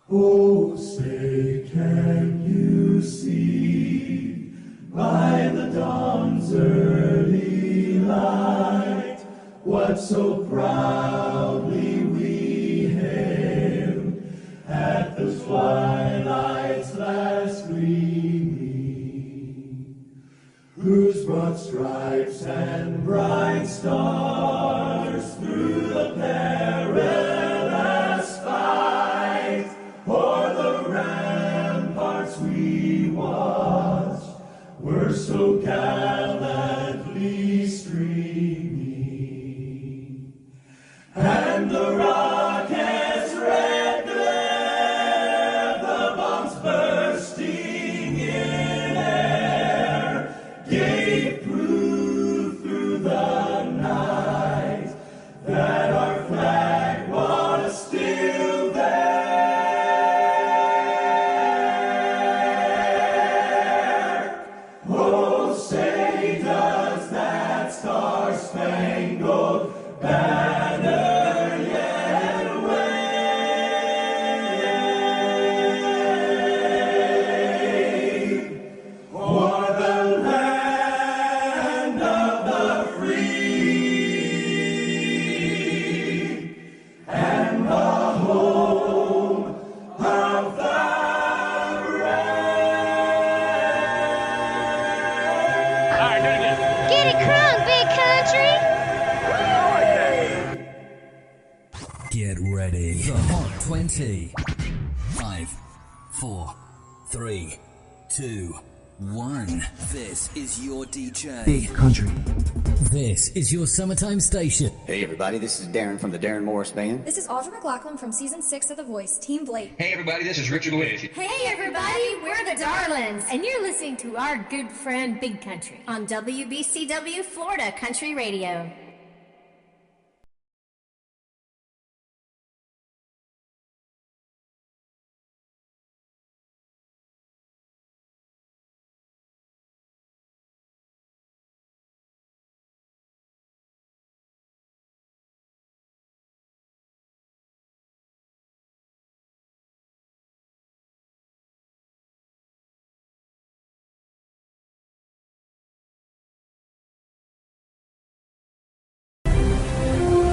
Oh, say, can you see by the dawn's early light what so proudly we hailed at the twilight's last gleaming, whose broad stripes and bright stars through the perilous fight o'er the ramparts we watched were so gallantly streaming, and the rocket's red glare, the bombs bursting in air, gave proof through the night that our flag was still there. Oh, say does that star-spangled banner yet wave o'er the land of the free and the home of the Get it crunk, big country! Get ready. The Hot 20. 5, 4, 3, 2, 1. This is your DJ. Big country. This is your summertime station. Hey everybody, this is Darren from the Darren Morris Band. This is Audra McLaughlin from Season 6 of The Voice, Team Blake. Hey everybody, this is Richard Witt. Hey everybody, we're the Darlings, and you're listening to our good friend Big Country on WBCW Florida Country Radio.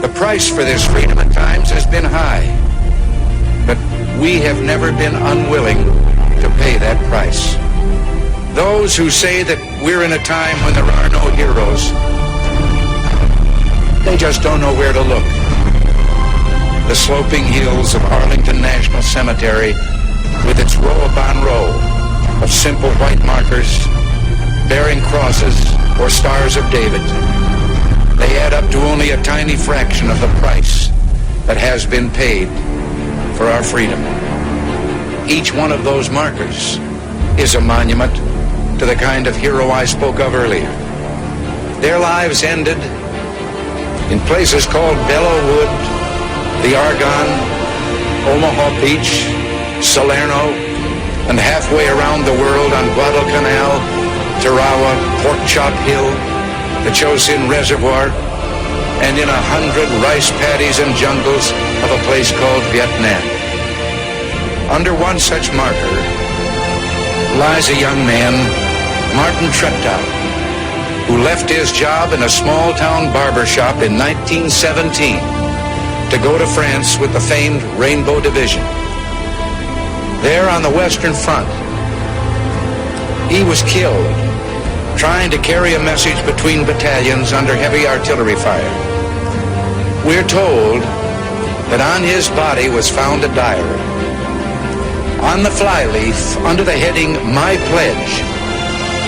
The price for this freedom at times has been high, but we have never been unwilling to pay that price. Those who say that we're in a time when there are no heroes, they just don't know where to look. The sloping hills of Arlington National Cemetery, with its row upon row of simple white markers bearing crosses or stars of David, they add up to only a tiny fraction of the price that has been paid for our freedom. Each one of those markers is a monument to the kind of hero I spoke of earlier. Their lives ended in places called Belleau Wood, the Argonne, Omaha Beach, Salerno, and halfway around the world on Guadalcanal, Tarawa, Pork Chop Hill, the Chosin Reservoir, and in 100 rice paddies and jungles of a place called Vietnam. Under one such marker lies a young man, Martin Treptow, who left his job in a small-town barber shop in 1917 to go to France with the famed Rainbow Division. There on the Western Front, he was killed trying to carry a message between battalions under heavy artillery fire. We're told that on his body was found a diary. On the flyleaf, under the heading, My Pledge,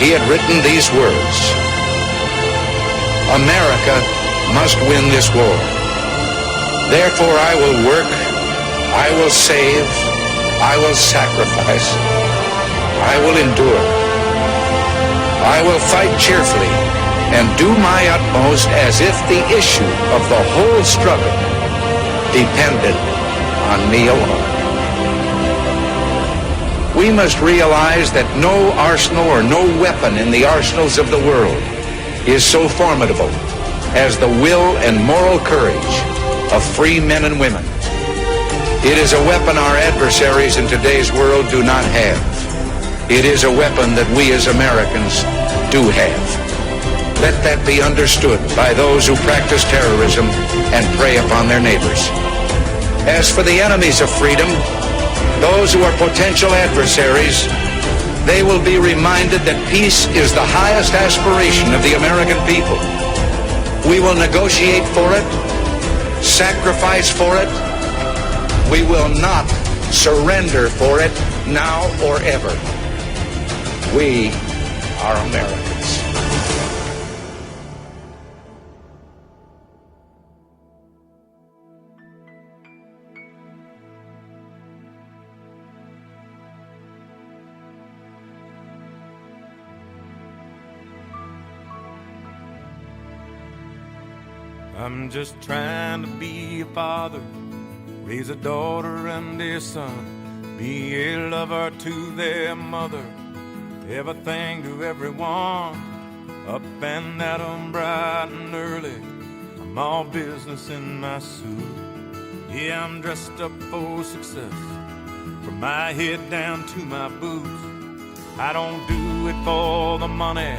he had written these words: America must win this war. Therefore I will work, I will save, I will sacrifice, I will endure. I will fight cheerfully and do my utmost as if the issue of the whole struggle depended on me alone. We must realize that no arsenal or no weapon in the arsenals of the world is so formidable as the will and moral courage of free men and women. It is a weapon our adversaries in today's world do not have. It is a weapon that we as Americans do have. Let that be understood by those who practice terrorism and prey upon their neighbors. As for the enemies of freedom, those who are potential adversaries, they will be reminded that peace is the highest aspiration of the American people. We will negotiate for it, sacrifice for it. We will not surrender for it now or ever. We are Americans. I'm just trying to be a father, raise a daughter and a son, be a lover to their mother, everything to everyone, up and at 'em bright and early. I'm all business in my suit. Yeah, I'm dressed up for success, from my head down to my boots. I don't do it for the money,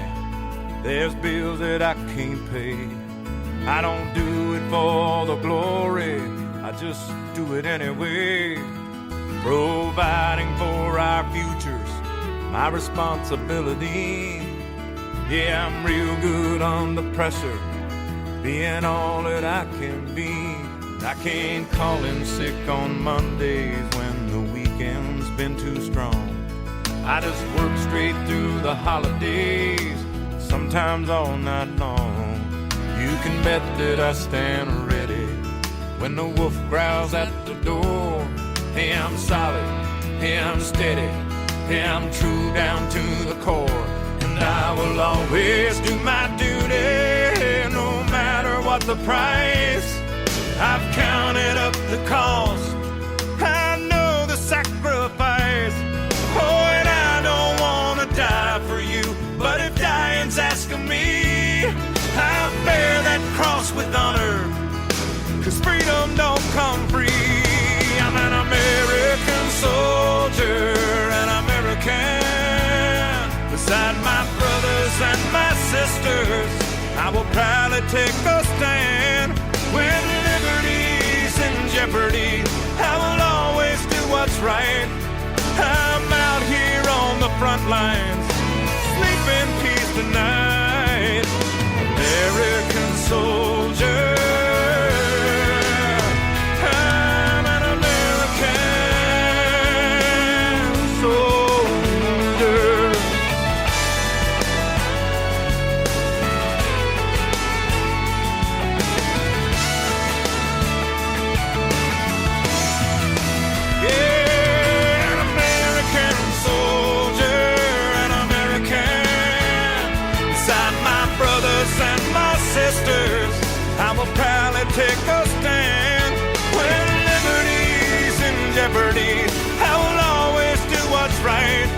there's bills that I can't pay. I don't do it for the glory, I just do it anyway. Providing for our futures, my responsibility. Yeah, I'm real good under pressure, being all that I can be. I can't call in sick on Mondays when the weekend's been too strong. I just work straight through the holidays, sometimes all night long. You can bet that I stand ready when the wolf growls at the door. Hey, I'm solid, hey, I'm steady, hey, I'm true down to the core. And I will always do my duty, no matter what the price. I've counted up the cost, I know the sacrifice. Oh, and I don't want to die for you, but if dying's asking me, I bear that cross with honor, 'cause freedom don't come free. I'm an American soldier, an American. Beside my brothers and my sisters, I will proudly take a stand. When liberty's in jeopardy, I will always do what's right. I'm out here on the front lines, sleep in peace tonight. American soldier, I'm an American soldier. Yeah, an American soldier, an American. Beside my brothers and my sisters, I will proudly take a stand. When liberty's in jeopardy, I will always do what's right.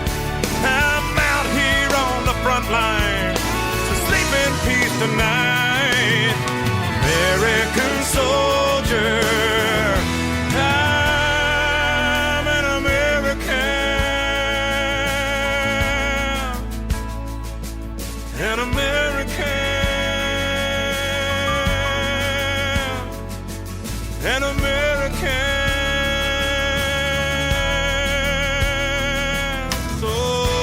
I'm out here on the front line, so sleep in peace tonight. American soldier, I'm an American, an American. An American soldier.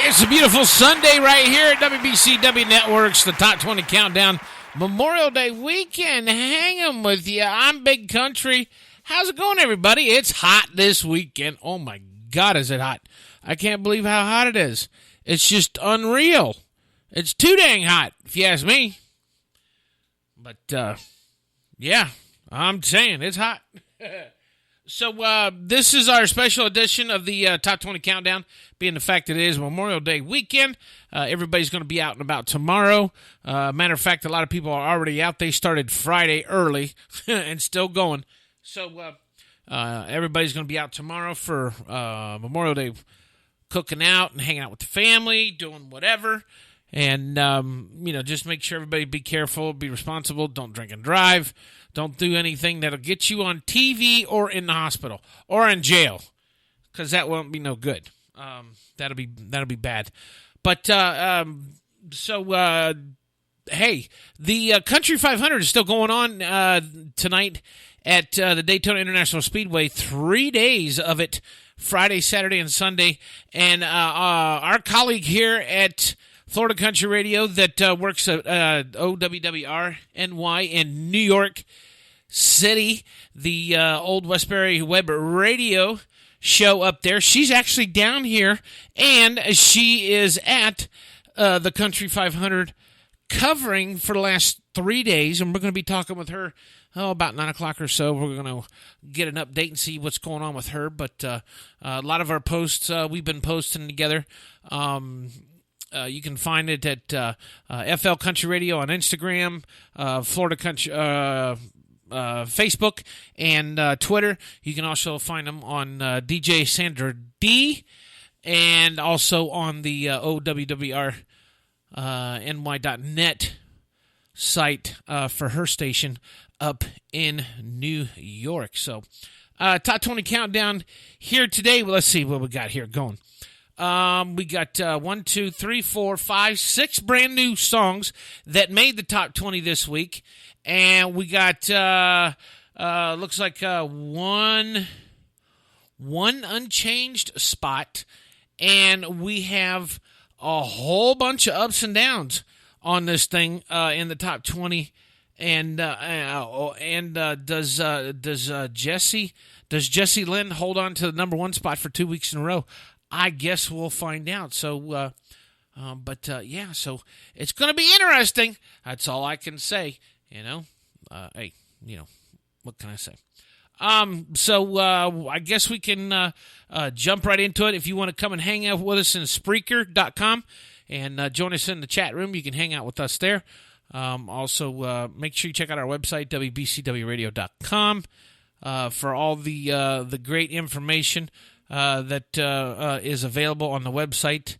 It's a beautiful Sunday right here at WBCW Networks, the Top 20 Countdown Memorial Day weekend. Hang 'em with you. I'm Big Country. How's it going, everybody? It's hot this weekend. Oh, my God, is it hot. I can't believe how hot it is. It's just unreal. It's too dang hot, if you ask me. But, yeah, I'm saying it's hot. So this is our special edition of the Top 20 Countdown, being the fact that it is Memorial Day weekend. Everybody's going to be out and about tomorrow. Matter of fact, a lot of people are already out. They started Friday early and still going. So everybody's going to be out tomorrow for Memorial Day, cooking out and hanging out with the family, doing whatever. And, just make sure everybody be careful, be responsible, don't drink and drive. Don't do anything that'll get you on TV or in the hospital or in jail, because that won't be no good. That'll be bad. But hey, the Country 500 is still going on tonight at the Daytona International Speedway. 3 days of it, Friday, Saturday, and Sunday. And our colleague here at Florida Country Radio that works at OWWR-NY in New York City, the old Westbury Web Radio show up there. She's actually down here, and she is at the Country 500 covering for the last 3 days, and we're going to be talking with her about 9 o'clock or so. We're going to get an update and see what's going on with her, but a lot of our posts we've been posting together. You can find it at FL Country Radio on Instagram, Florida Country Facebook, and Twitter. You can also find them on DJ Sandra D, and also on the OWWR-NY.net site for her station up in New York. So, Top 20 Countdown here today. Well, let's see what we got here going. We got 1, 2, 3, 4, 5, 6 brand new songs that made the top 20 this week, and we got looks like one unchanged spot, and we have a whole bunch of ups and downs on this thing in the top 20. And does Jesse Lynn hold on to the number one spot for 2 weeks in a row? I guess we'll find out. So, yeah, so it's going to be interesting. That's all I can say, Hey, what can I say? So I guess we can jump right into it. If you want to come and hang out with us in Spreaker.com and join us in the chat room, you can hang out with us there. Also, make sure you check out our website, WBCWradio.com, for all the great information that is available on the website.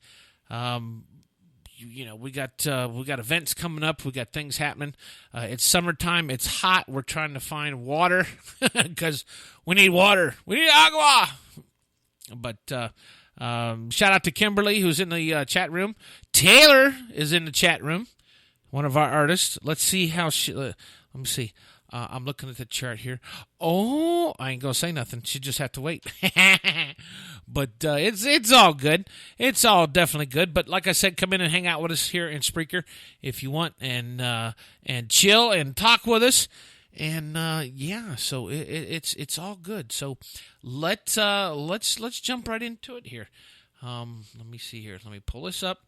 We got events coming up. We got things happening. It's summertime. It's hot. We're trying to find water because we need water. We need agua. But shout out to Kimberly, who's in the chat room. Taylor is in the chat room, one of our artists. Let's see how she. Let me see. I'm looking at the chart here. Oh, I ain't gonna say nothing. She just have to wait. But it's all good. It's all definitely good. But like I said, come in and hang out with us here in Spreaker if you want, and chill and talk with us. And yeah, so it's all good. So let's jump right into it here. Let me see here. Let me pull this up.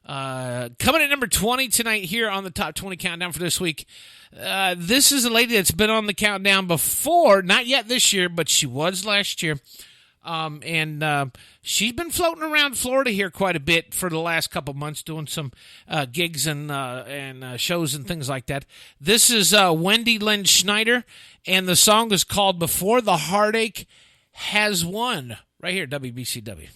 Coming at number 20 tonight here on the Top 20 Countdown for this week. This is a lady that's been on the countdown before, not yet this year, but she was last year. And she's been floating around Florida here quite a bit for the last couple months, doing some gigs and shows and things like that. This is Wendy Lynn Schneider, and the song is called Before the Heartache Has Won, right here, WBCW.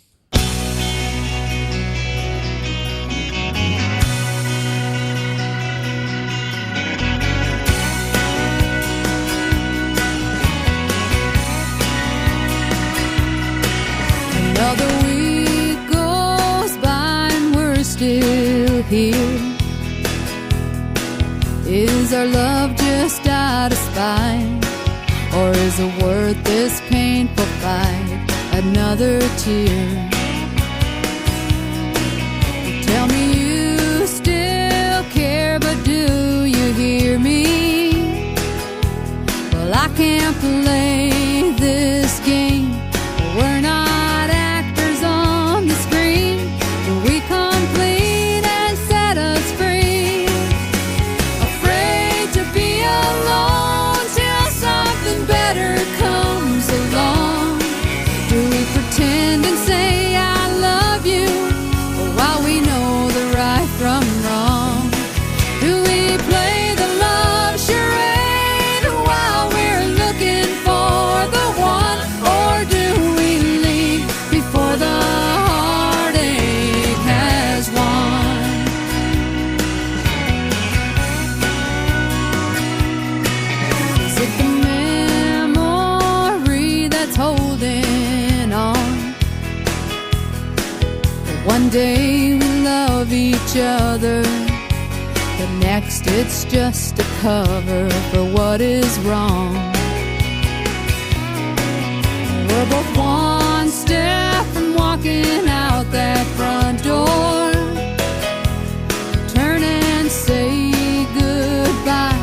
Another week goes by and we're still here. Is our love just out of spite, or is it worth this painful fight? Another tear. Tell me you still care, but do you hear me? Well, I can't play this game. We're not acting day we love each other, the next it's just a cover for what is wrong. We're both one step from walking out that front door. Turn and say goodbye.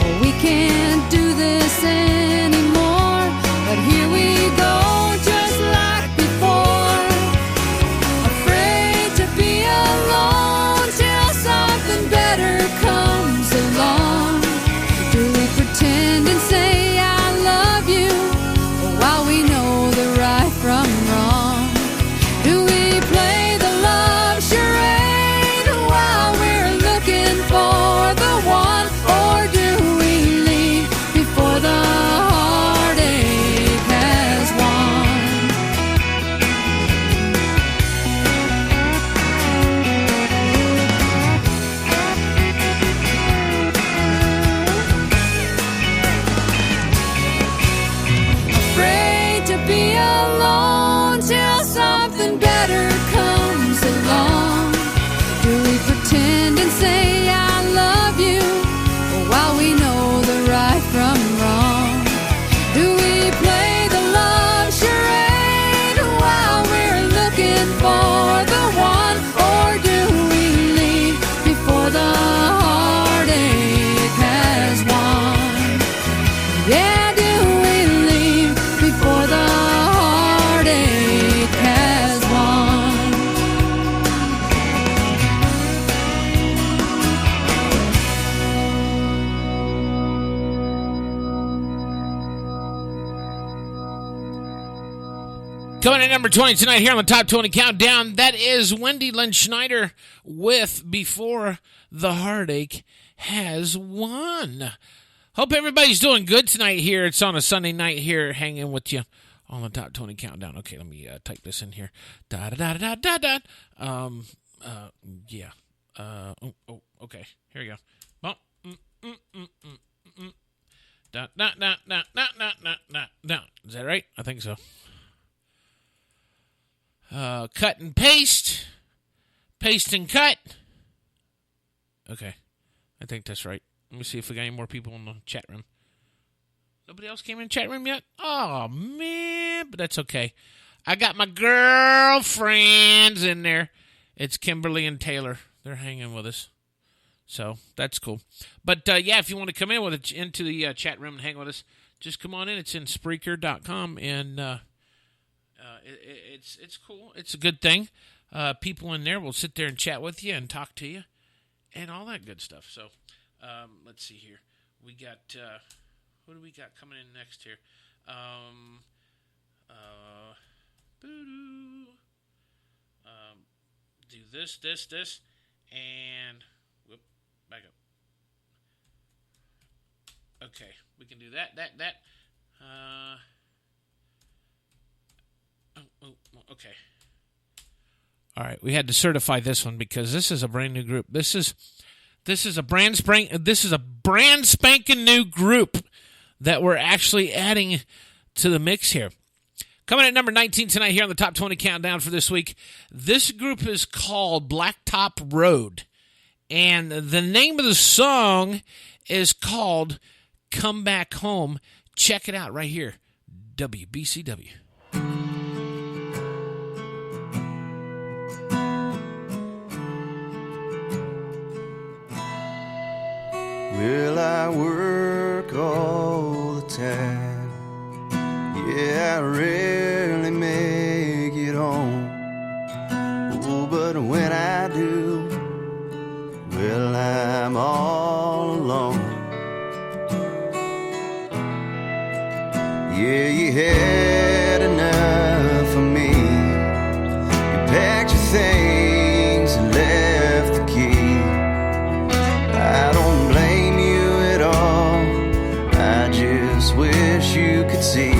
Oh, we can't do this anymore. But here we go, just like before. Afraid to be alone till something better comes along. Do we pretend and say I love you while we know the right from wrong? Do we play the love charade while we're looking for the one? Or do we leave before the heartache has won? Afraid to be alone till something better comes along. Do we pretend and say I love you while we know the right from wrong? Do we play the love charade while we're looking for the one? Or do we leave before the heartache has won? Yeah, do we leave before the heartache has won? Coming in number 20 tonight here on the Top 20 Countdown, that is Wendy Lynn Schneider with Before the Heartache Has Won. Hope everybody's doing good tonight here. It's on a Sunday night here, hanging with you on the Top 20 Countdown. Okay, let me type this in here. Da-da-da-da-da-da. Yeah. Okay. Here we go. Bum, Da-da-da-da-da-da-da-da. Is that right? I think so. Cut and paste. Paste and cut. Okay. I think that's right. Let me see if we got any more people in the chat room. Nobody else came in the chat room yet? Oh, man. But that's okay. I got my girlfriends in there. It's Kimberly and Taylor. They're hanging with us. So, that's cool. But, yeah, if you want to come in with it, into the chat room and hang with us, just come on in. It's in Spreaker.com, and it's cool. It's a good thing. People in there will sit there and chat with you and talk to you and all that good stuff. So, let's see here. We got, what do we got coming in next here? Do this, and whoop, back up. Okay, we can do that. Okay. All right, we had to certify this one because this is a brand new group. This is a brand spanking new group that we're actually adding to the mix here. Coming at number 19 tonight here on the Top 20 Countdown for this week. This group is called Blacktop Road, and the name of the song is called Come Back Home. Check it out right here. WBCW. Well, I work all the time. Yeah, I rarely make it home. Oh, but when I do, well, I'm all alone. Yeah, you had enough of me. You packed your things and left the key. I don't blame you at all. I just wish you could see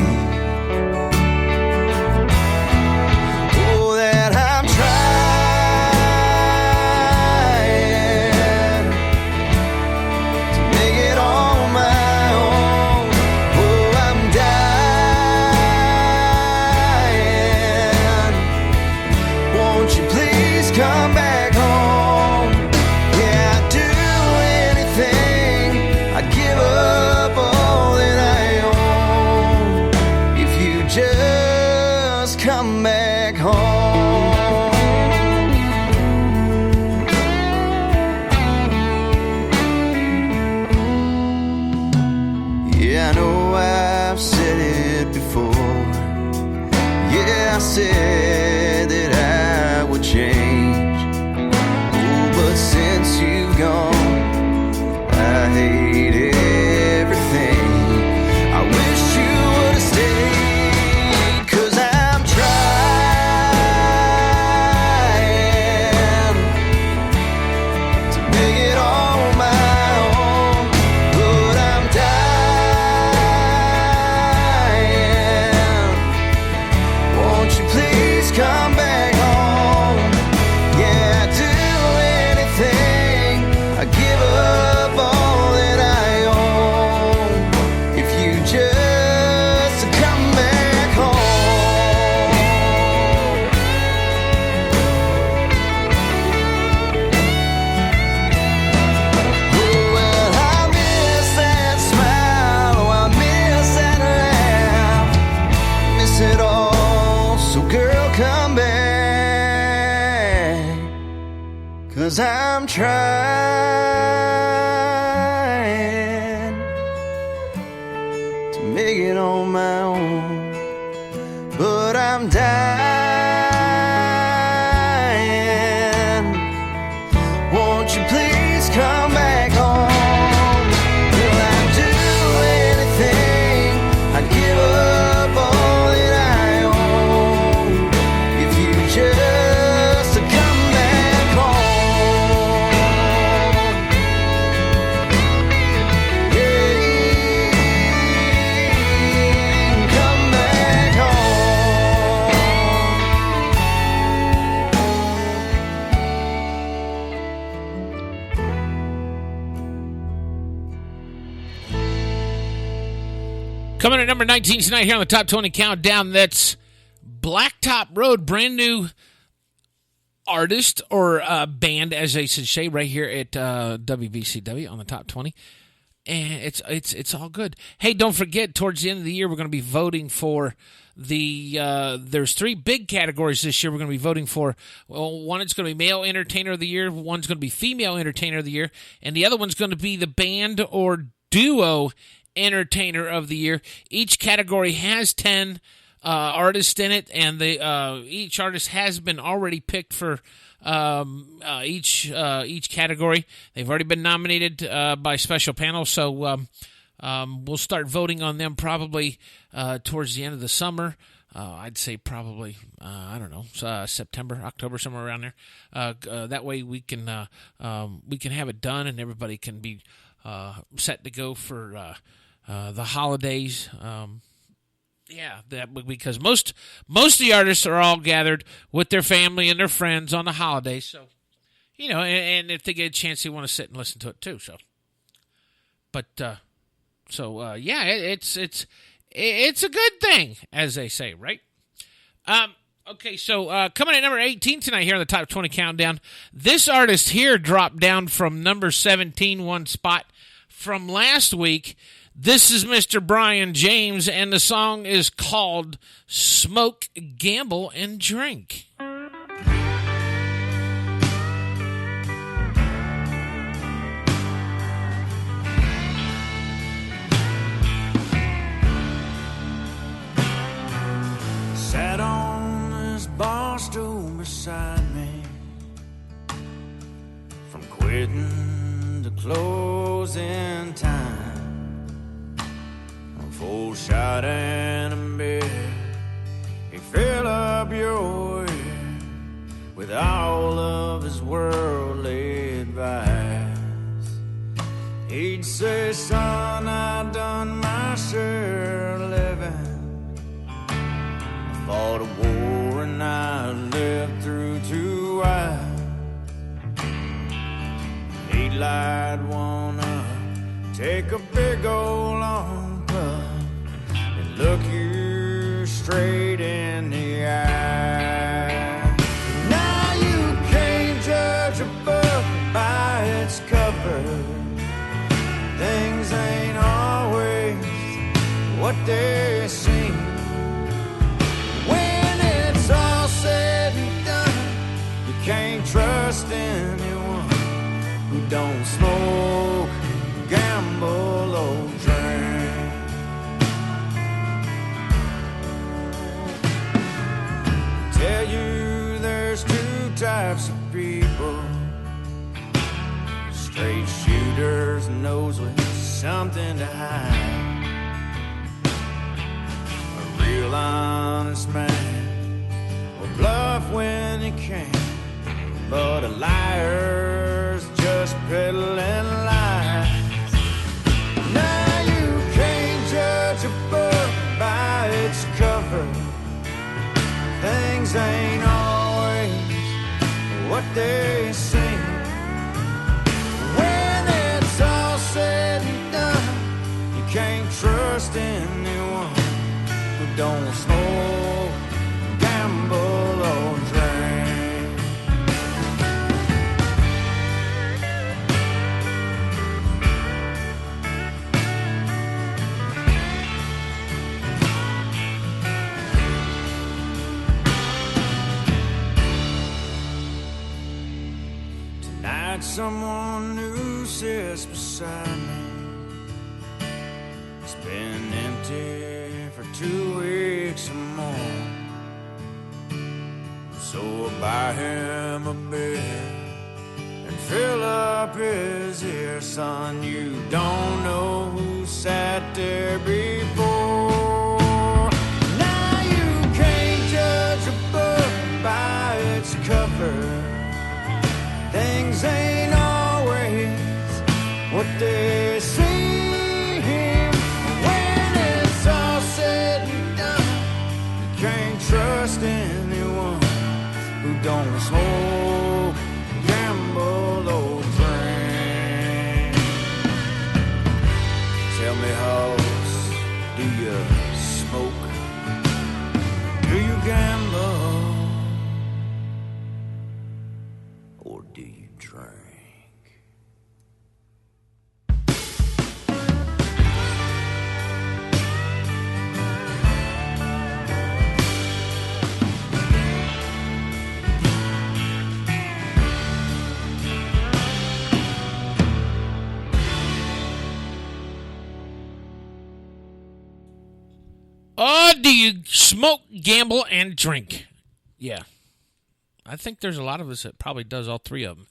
come back home. Yeah, I know I've said it before. Yeah, I said that I would change. Oh, but since you've gone, I hate everything. I wish you would have stayed, 'cause I'm trying to make it on my own, but I'm dying. Won't you please come back home? Yeah, I'd do anything. I give up all that I own if you just come back home. Oh, well, I miss that smile. Oh, I miss that laugh. Miss it all. So girl, come back, 'cause I'm trying to make it on my own, but I'm dying. Won't you please come back home? Will I do anything? I'd give up all that I own if you just come back home. Yeah, come back home. Coming at number 19 tonight here on the Top 20 Countdown, that's Blacktop Road, brand new artist or band, as they should say, right here at WBCW on the Top 20. And it's all good. Hey, don't forget, towards the end of the year, we're going to be voting for there's 3 big categories this year we're going to be voting for. Well, one is going to be Male Entertainer of the Year, one's going to be Female Entertainer of the Year, and the other one's going to be the Band or Duo Entertainer of the Year. Each category has 10 artists in it, and each artist has been already picked for each category. They've already been nominated by special panel, so we'll start voting on them probably towards the end of the summer. I'd say probably, I don't know, September, October, somewhere around there. That way we can have it done and everybody can be set to go for the holidays. Because most of the artists are all gathered with their family and their friends on the holidays. So, and if they get a chance, they want to sit and listen to it too. So, it's a good thing, as they say, right? Okay, so coming at number 18 tonight here on the Top 20 Countdown, this artist here dropped down from number 17, one spot from last week. This is Mr. Brian James, and the song is called Smoke, Gamble, and Drink. Sat on this bar stool beside me, from quitting to closing time. A full shot and a beer, he fill up your ear with all of his worldly advice. He'd say, son, I done my share of living, fought a war and I lived through 2 wives. He light one up, take a big old long puff, and look you straight in the eye. Now you can't judge a book by its cover. Things ain't always what they seem. When anyone who don't smoke, gamble, or drink. Tell you there's two types of people: straight shooters and those with something to hide. A real honest man will bluff when he can, but a liar's just peddling lies. Now you can't judge a book by its cover. Things ain't always what they seem. When it's all said and done, you can't trust anyone who don't smoke, gamble, or drink. Tonight someone new sits beside me. It's been empty for 2 weeks or more. So I buy him a beer and fill up his ear. Son, you don't know who sat there before. Now you can't judge a book by its cover. Things ain't always what they seem. When it's all said and done, you can't trust anyone who don't smoke, gamble, or drink. Tell me, hoes, do you smoke? Do you gamble? Or do you drink? Do you smoke, gamble, and drink? Yeah. I think there's a lot of us that probably does all three of them.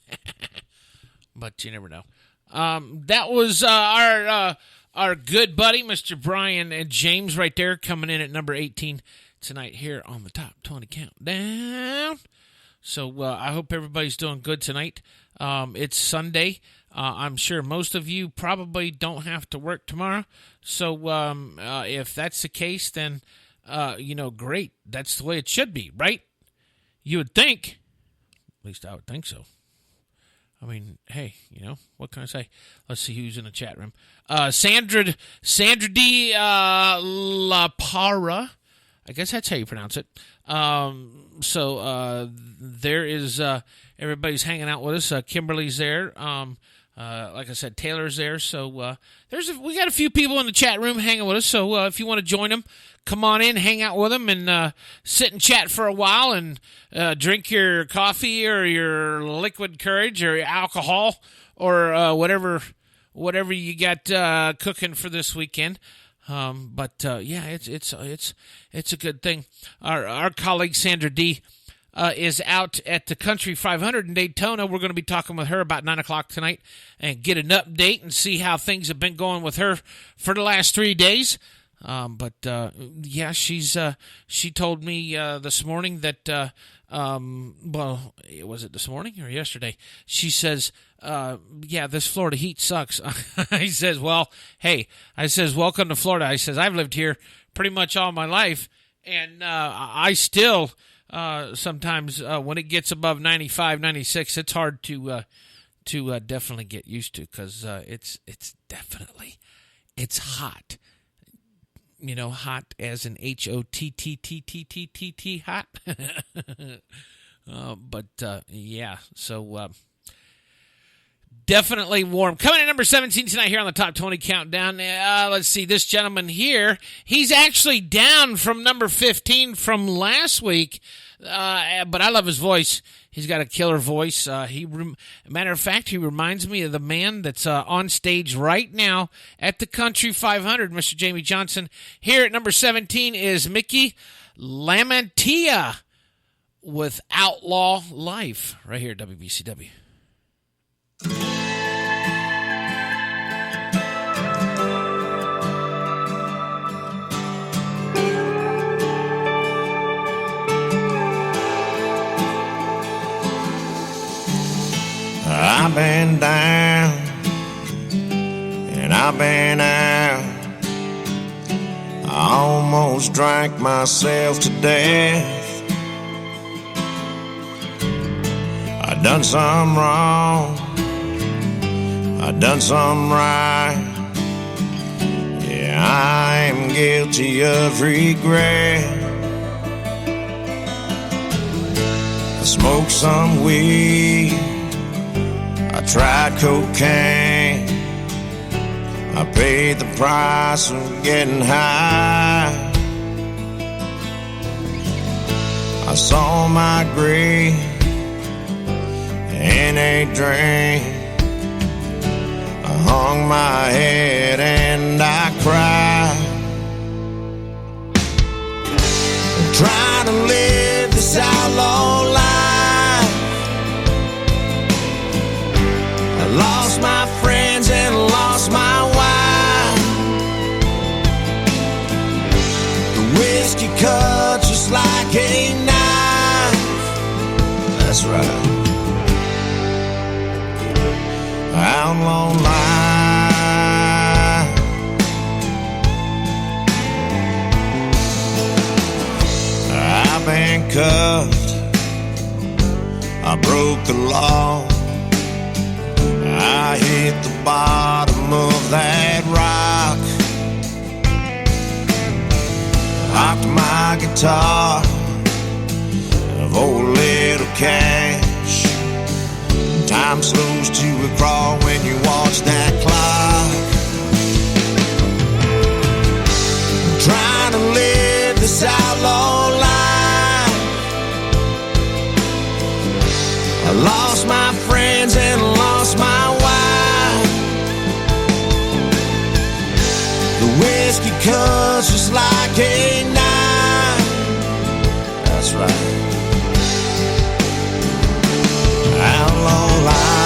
But you never know. That was our good buddy, Mr. Brian and James, right there, coming in at number 18 tonight here on the Top 20 Countdown. So I hope everybody's doing good tonight. It's Sunday. I'm sure most of you probably don't have to work tomorrow. So if that's the case, then, great. That's the way it should be, right? You would think. At least I would think so. I mean, hey, what can I say? Let's see who's in the chat room. Sandra D. La Parra. I guess that's how you pronounce it. So there is everybody's hanging out with us. Kimberly's there. Like I said, Taylor's there. So we got a few people in the chat room hanging with us. So if you want to join them, come on in, hang out with them, and sit and chat for a while, and drink your coffee or your liquid courage or your alcohol or whatever you got cooking for this weekend. But it's a good thing. Our colleague Sandra D. Is out at the Country 500 in Daytona. We're going to be talking with her about 9 o'clock tonight and get an update and see how things have been going with her for the last 3 days. She told me this morning that, was it this morning or yesterday? She says, this Florida heat sucks. I says, welcome to Florida. I says, I've lived here pretty much all my life, and I still... sometimes when it gets above 95, 96, it's hard to definitely get used to, because it's hot. Hot as in HOTTTTTT hot. So Definitely warm. Coming in number 17 tonight here on the Top 20 Countdown. Let's see, this gentleman here, he's actually down from number 15 from last week, but I love his voice. He's got a killer voice. Matter of fact, he reminds me of the man that's on stage right now at the Country 500, Mr. Jamie Johnson. Here at number 17 is Mickey Lamantia with Outlaw Life, right here at WBCW. I've been down and I've been out. I almost drank myself to death. I done some wrong, I done some right. Yeah, I am guilty of regret. I smoked some weed, I tried cocaine. I paid the price of getting high. I saw my grave in a dream. I hung my head and I cried. I'm trying to live this outlaw life. I lost my friends and lost my wife. The whiskey cut just like a knife. That's right. Outlaw life. I've been cuffed, I broke the law. I hit the bottom of that rock. Hocked my guitar of old little cash. Time slows to a crawl when you watch that clock. I'm trying to live this outlaw life. I lost my friends and lost my wife. The whiskey cuts just like a knife. That's right. Outlaw life.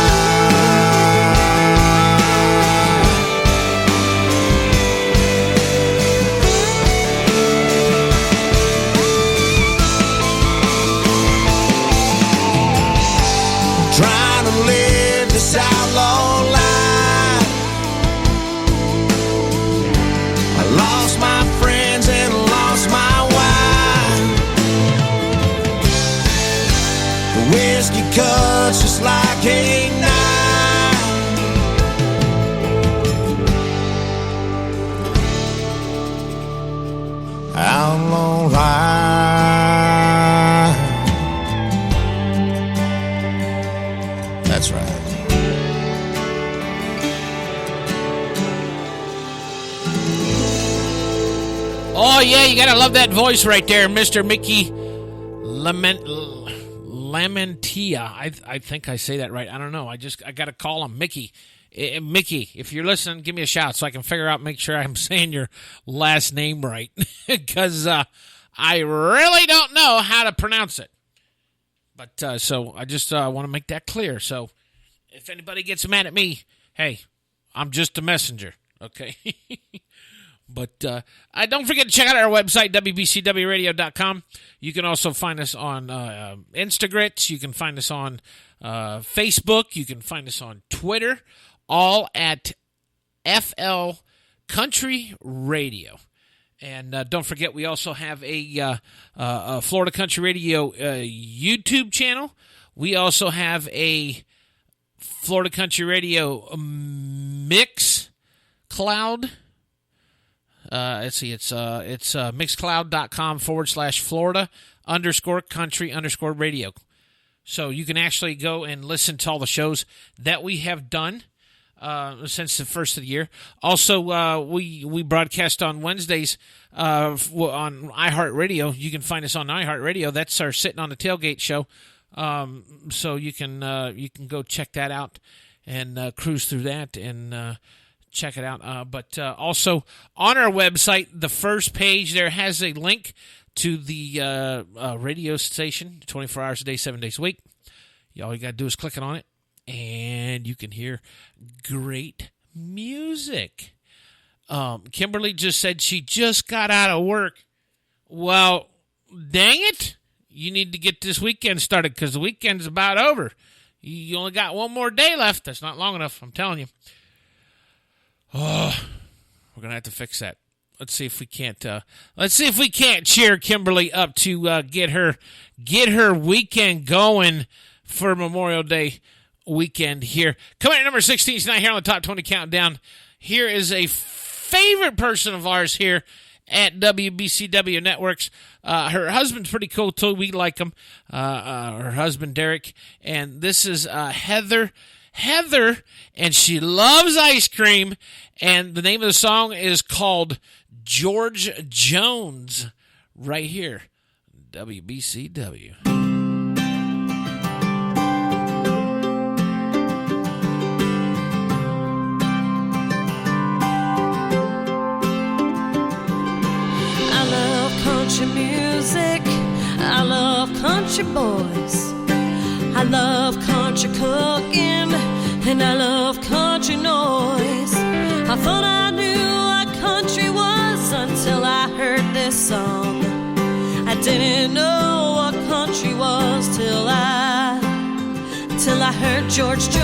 Trying to live this outlaw life. I lost my friends and lost my wife. The whiskey cuts just like a knife. Outlaw life. That's right. Oh, yeah, you gotta love that voice right there, Mr. Mickey Lamantia. I think I say that right. I don't know. I gotta call him Mickey. Mickey, if you're listening, give me a shout so I can figure out, make sure I'm saying your last name right. Because I really don't know how to pronounce it. But so I just want to make that clear. So if anybody gets mad at me, hey, I'm just a messenger, okay? But don't forget to check out our website, WBCWradio.com. You can also find us on Instagram. You can find us on Facebook. You can find us on Twitter, all at FL Country Radio. And don't forget, we also have a Florida Country Radio YouTube channel. We also have a Florida Country Radio Mix Cloud. Let's see, it's mixcloud.com/Florida_country_radio. So you can actually go and listen to all the shows that we have done since the first of the year. Also, we broadcast on Wednesdays on iHeartRadio. You can find us on iHeartRadio. That's our Sitting on the Tailgate show. So you can go check that out and cruise through that and check it out. But also on our website, the first page there has a link to the radio station, 24 hours a day, 7 days a week. All you got to do is click on it, and you can hear great music. Kimberly just said she just got out of work. Well, dang it. You need to get this weekend started because the weekend's about over. You only got one more day left. That's not long enough, I'm telling you. Oh, we're going to have to fix that. Let's see if we can't cheer Kimberly up to get her weekend going for Memorial Day weekend here. Coming at number 16 tonight here on the Top 20 Countdown. Here is a favorite person of ours here at WBCW Networks. Her husband's pretty cool too. We like him. Her husband Derek, and this is Heather, and she loves ice cream. And the name of the song is called George Jones. Right here, WBCW. Country music, I love country boys, I love country cooking, and I love country noise. I thought I knew what country was until I heard this song. I didn't know what country was till I heard George Jones,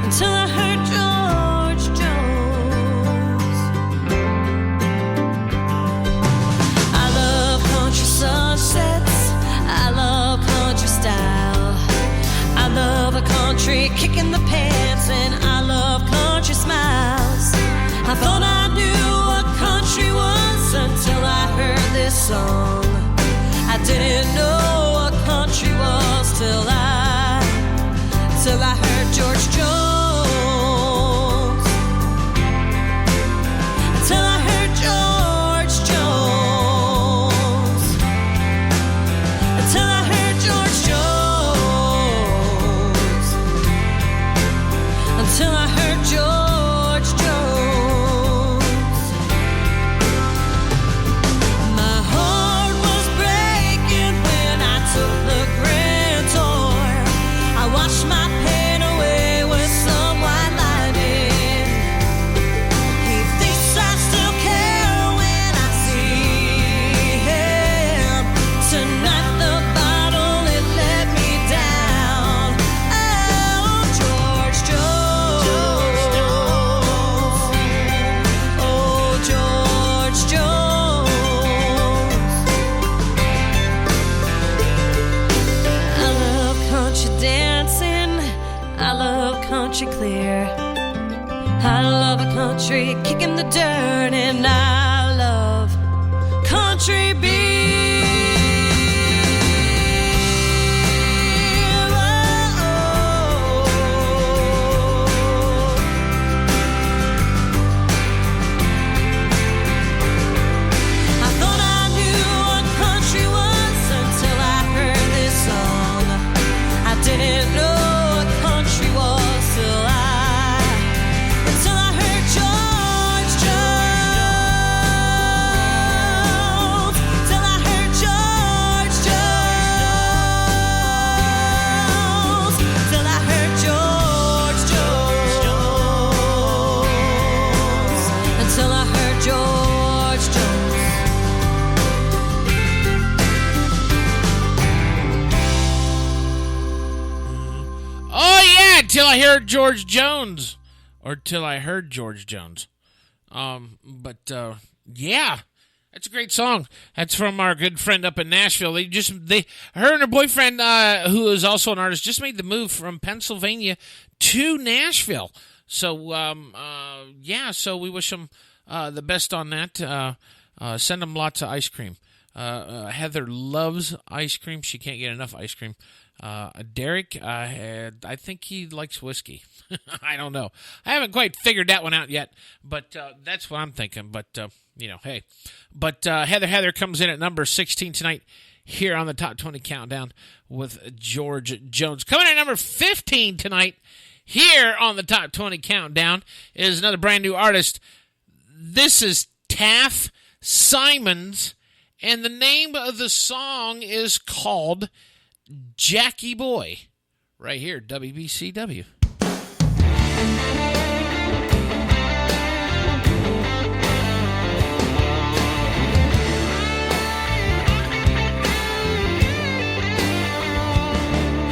until I heard George Jones. I love country sunsets, I love country style, I love a country kick in the pants, and I love country smiles. I thought I knew what country was until I heard this song. I didn't know what country was till I heard George Jones. Till I heard George Jones. Till I heard George Jones. Until I heard George Jones. My heart was breaking when I took the grand tour. I washed my pain away with some white lightning. He thinks I still care when I see him. Tonight the bottle, it let me down. Oh, George Jones. Oh, George Jones. I love country dancing, I love country clear, I love a country kicking the dirt, and I love country beer. I thought I knew what country was until I heard this song. I didn't know what country was till I heard George Jones. Till I heard George Jones. Till I heard George Jones. Until I heard George Jones. Oh, yeah, till I heard George Jones. Or till I heard George Jones. Yeah, that's a great song. That's from our good friend up in Nashville. Her and her boyfriend, who is also an artist, just made the move from Pennsylvania to Nashville. So, so we wish them the best on that. Send them lots of ice cream. Heather loves ice cream. She can't get enough ice cream. Derek, I think he likes whiskey. I don't know. I haven't quite figured that one out yet, but that's what I'm thinking. But, hey. But Heather comes in at number 16 tonight here on the Top 20 Countdown with George Jones. Coming in at number 15 tonight here on the Top 20 Countdown is another brand new artist. This is Taft Simons, and the name of the song is called Jackie Boy, right here, WBCW.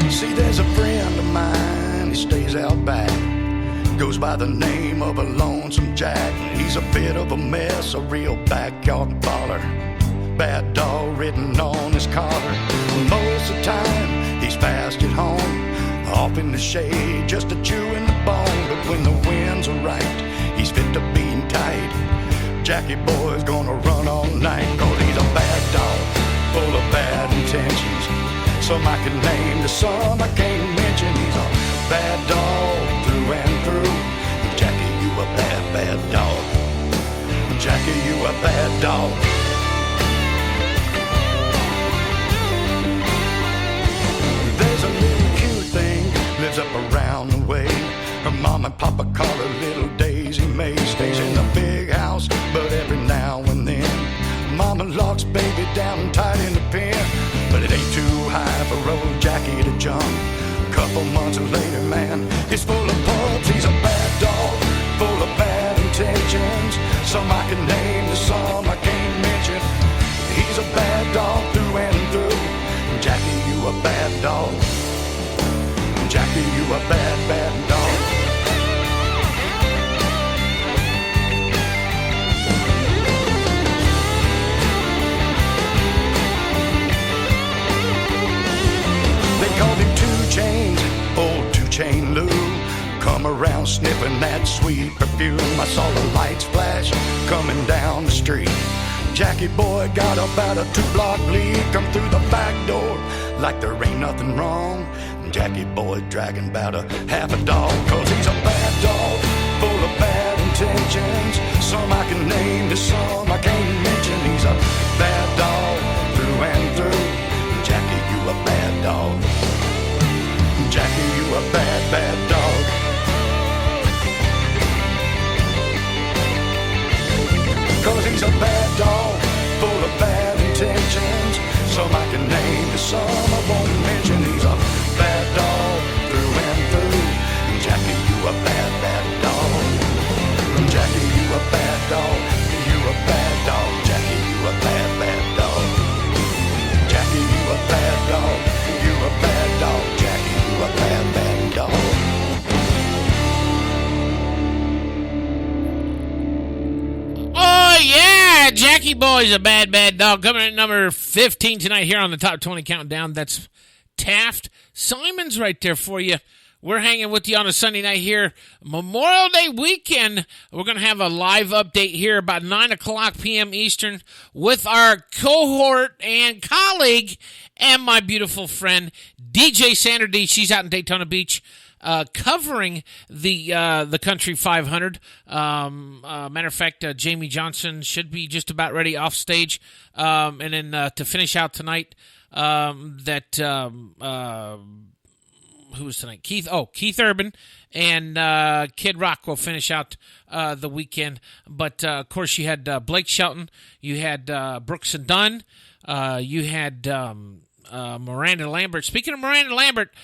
See, there's a friend of mine, he stays out back, goes by the name of a Lonesome Jack. He's a bit of a mess, a real backyard baller, bad dog written on his collar. Most of the time he's fast at home, off in the shade just a chewing the bone. But when the winds are right, he's fit to being tight. Jackie Boy's gonna run all night, 'cause he's a bad dog, full of bad intentions. Some I can name, to some I can't mention. He's a bad dog through and through. Jackie, you a bad, bad dog. Jackie, you a bad dog. There's a little cute thing lives up around the way. Her mom and papa call her Little Daisy May. Stays in the big house, but every now and then mama locks baby down tight in the pen. But it ain't too high for old Jackie to jump. Couple months later, man, he's full of pups. He's a bad dog, full of bad intentions. Some I can name, to some I can't mention. He's a bad dog through and through. Jackie, you a bad dog. Jackie, you a bad, bad dog. Called him 2 Chains, old 2 Chain Lou. Come around sniffing that sweet perfume. I saw the lights flash coming down the street. Jackie Boy got about a 2-block lead. Come through the back door like there ain't nothing wrong. Jackie Boy dragging about a half a dog, 'cause he's a bad dog, full of bad intentions. Some I can name, to some I can't mention. He's a bad dog through and through. Jackie, you a bad dog. Jackie, you a bad, bad dog. Cause he's a bad dog, full of bad intentions. Some I can name, to some I won't mention. He's a bad dog through and through. Jackie, you a bad, bad dog. Jackie, you a bad dog. You a bad dog. Jackie, you a bad, bad dog. Jackie, you a bad dog. You a bad dog. Jackie, you a bad, bad dog. Oh, yeah, Jackie Boy's a bad, bad dog. Coming in at number 15 tonight here on the Top 20 Countdown. That's Taft Simons right there for you. We're hanging with you on a Sunday night here, Memorial Day weekend. We're going to have a live update here about 9 o'clock p.m. Eastern with our cohort and colleague and my beautiful friend, DJ Sandra D. She's out in Daytona Beach covering the Country 500. Matter of fact, Jamie Johnson should be just about ready off stage. And then to finish out tonight, who was tonight? Keith Urban and Kid Rock will finish out the weekend. But, of course, you had Blake Shelton. You had Brooks and Dunn. You had Miranda Lambert. Speaking of Miranda Lambert,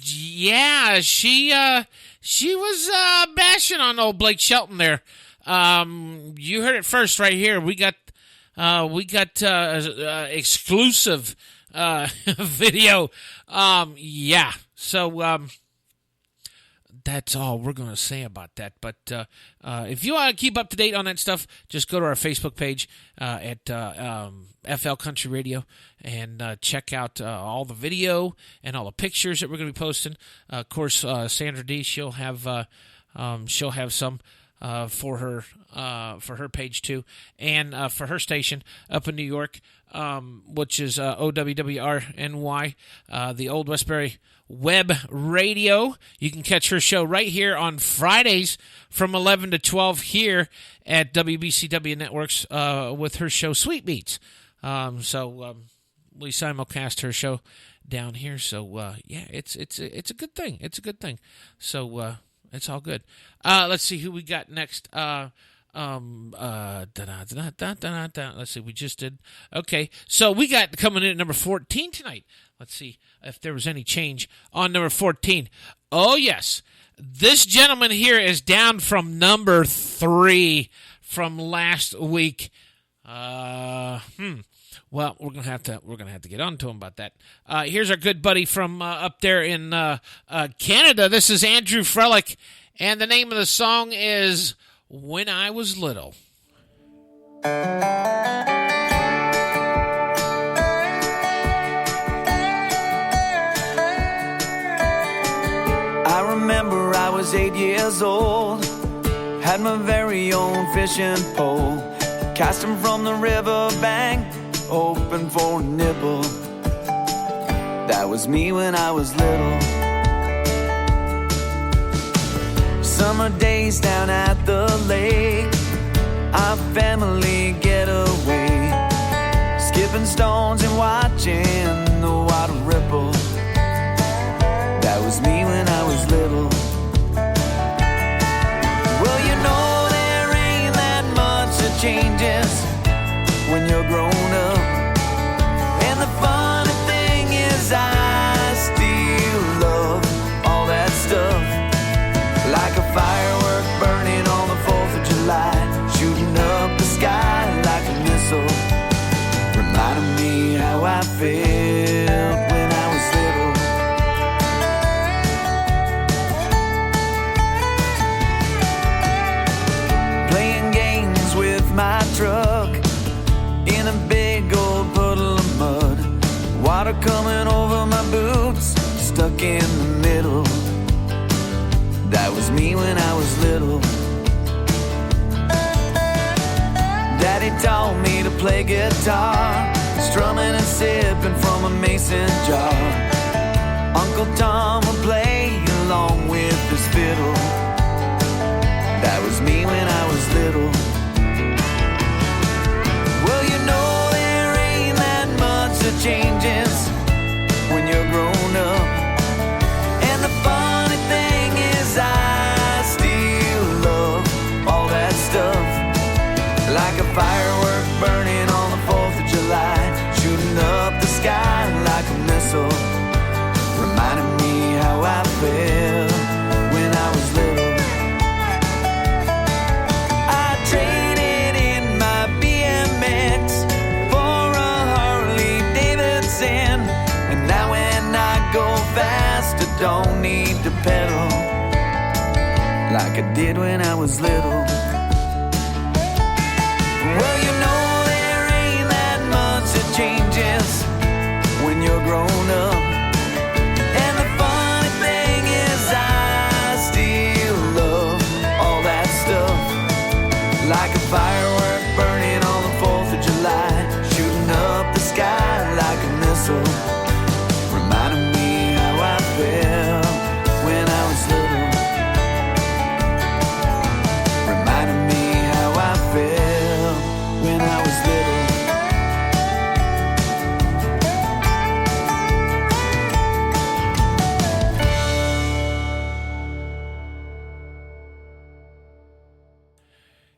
yeah, she was bashing on old Blake Shelton there. You heard it first right here. We got exclusive video. Yeah. So that's all we're going to say about that. But if you want to keep up to date on that stuff, just go to our Facebook page at FL Country Radio and check out all the video and all the pictures that we're going to be posting. Of course, Sandra D, she'll have some for her page too, and for her station up in New York, which is OWWRNY, the Old Westbury Web Radio. You can catch her show right here on Fridays from 11 to 12 here at WBCW Networks with her show Sweet Beats. We simulcast her show down here, so it's a good thing. It's a good thing. So it's all good. Let's see who we got next. Let's see, we just did. Okay, so we got coming in at number 14 tonight. Let's see if there was any change on number 14. Oh, yes. This gentleman here is down from number 3 from last week. Well, we're gonna have to get on to him about that. Here's our good buddy from up there in Canada. This is Andrew Frelick, and the name of the song is "When I Was Little." I remember I was 8 years old, had my very own fishing pole, cast him from the riverbank, open for a nibble. That was me when I was little. Summer days down at the lake, our family get away, skipping stones and watching the water ripple. That was me when I was little. Well, you know there ain't that much that changes when you're grown up. And the funny thing is I still love all that stuff. Like a firework burning on the 4th of July, shooting up the sky like a missile, reminding me how I felt when I was little. Playing games with my truck in a big old puddle of mud, water coming over my boots, stuck in the middle. That was me when I was little. Daddy taught me to play guitar, strumming and sipping from a mason jar. Uncle Tom would play along with his fiddle. That was me when I was little. Well, you know there ain't that much that changes when you're grown up. And the funny thing is I still love all that stuff. Like a firework burning on the 4th of July, shooting up the sky like a missile, reminding me how I felt when I was little. I traded in my BMX for a Harley Davidson, and now when I go fast I don't need to pedal like I did when I was little. Well, you know there ain't that much that changes when you're grown up. And the funny thing is I still love all that stuff. Like a firework burning on the 4th of July, shooting up the sky like a missile, reminding me how I felt when I was little. Reminding me how I felt when I was little.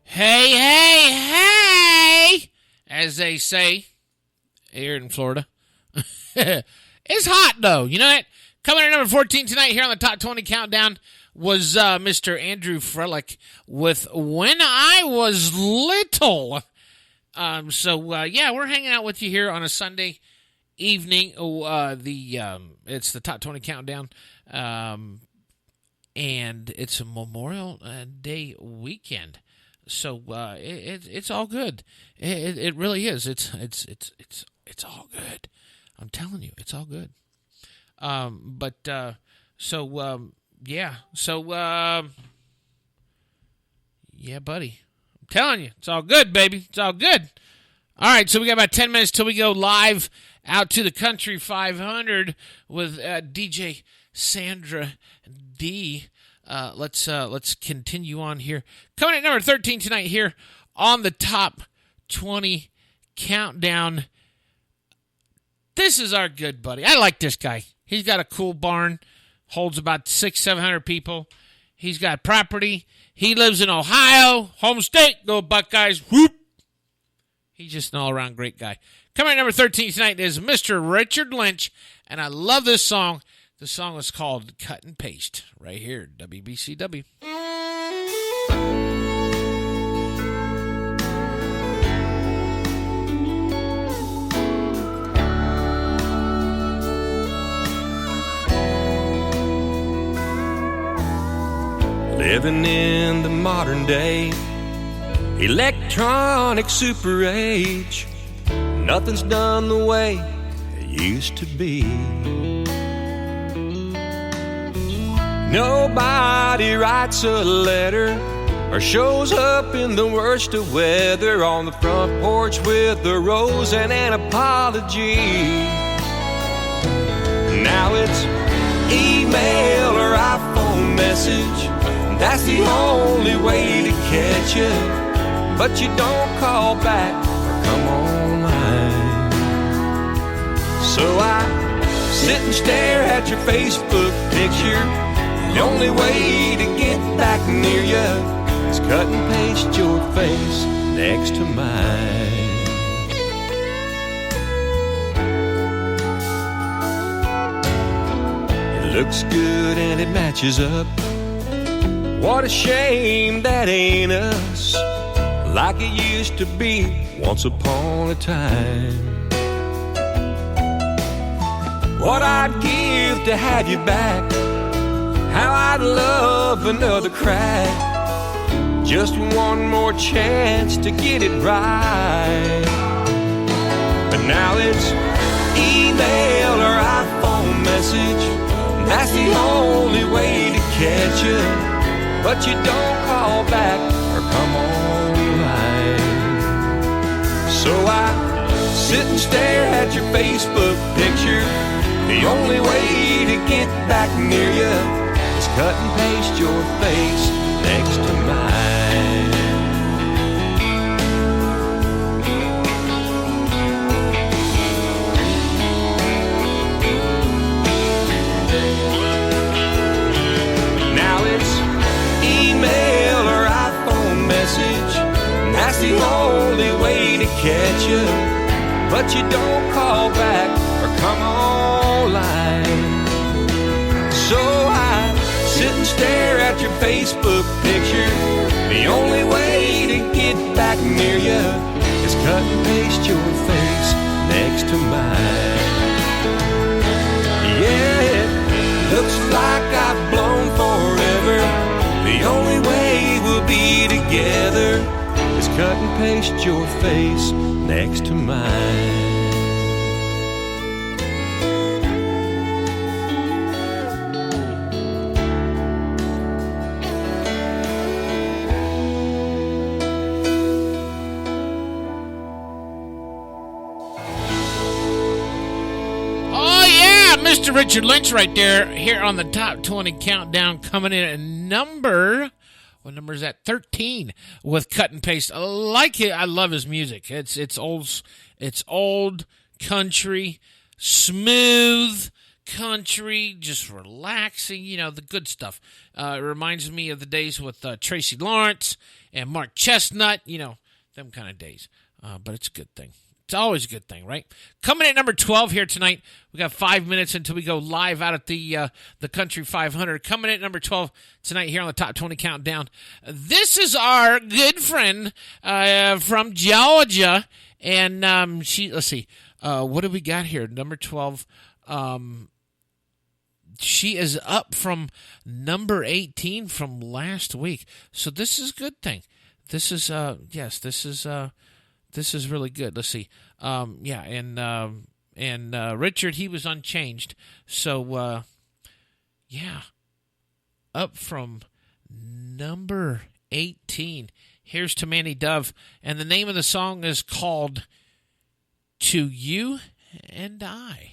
Hey, hey, hey, as they say here in Florida. It's hot, though. You know that? Coming in at number 14 tonight here on the Top 20 Countdown was Mr. Andrew Frelick with When I Was Little. Yeah, we're hanging out with you here on a Sunday evening. It's the Top 20 Countdown, and it's a Memorial Day weekend. So it's all good. It really is. It's all good. I'm telling you, it's all good. Yeah, buddy. I'm telling you, it's all good, baby. It's all good. All right, so we got about 10 minutes till we go live out to the Country 500 with DJ Sandra D. Let's continue on here. Coming at number 13 tonight here on the Top 20 Countdown. This is our good buddy. I like this guy. He's got a cool barn, holds about 600-700 people. He's got property. He lives in Ohio, home state. Go Buckeyes. Whoop. He's just an all-around great guy. Coming at number 13 tonight is Mr. Richard Lynch, and I love this song. The song is called Cut and Paste, right here, WBCW. Living in the modern day, electronic super age, nothing's done the way it used to be. Nobody writes a letter or shows up in the worst of weather on the front porch with a rose and an apology. Now it's email or iPhone message. That's the only way to catch you, but you don't call back or come online. So I sit and stare at your Facebook picture. The only way to get back near you is cut and paste your face next to mine. It looks good and it matches up. What a shame that ain't us, like it used to be once upon a time. What I'd give to have you back, how I'd love another crack, just one more chance to get it right. But now it's email or iPhone message, that's the only way to catch you, but you don't call back or come online. So I sit and stare at your Facebook picture. The only way to get back near you is cut and paste your face next to mine. Now it's email or iPhone message, that's the only way to catch you, but you don't call back or come online. So I sit and stare at your Facebook picture. The only way to get back near you is cut and paste your face next to mine. Yeah, it looks like I've blown forever. The only way we'll be together is cut and paste your face next to mine. Mr. Richard Lynch right there, here on the Top 20 Countdown, coming in at number, what number is that? 13 with Cut and Paste. I like it. I love his music. It's old country, smooth country, just relaxing, the good stuff. It reminds me of the days with Tracy Lawrence and Mark Chestnut, them kind of days. But it's a good thing. It's always a good thing, right? Coming at number 12 here tonight. We got 5 minutes until we go live out at the Country 500. Coming at number 12 tonight here on the Top 20 Countdown. This is our good friend from Georgia. And let's see, what do we got here? Number 12. She is up from number 18 from last week. So this is a good thing. This is, this is really good. Let's see. Richard, he was unchanged. So, up from number 18. Here's to Manny Dove, and the name of the song is called To You and I.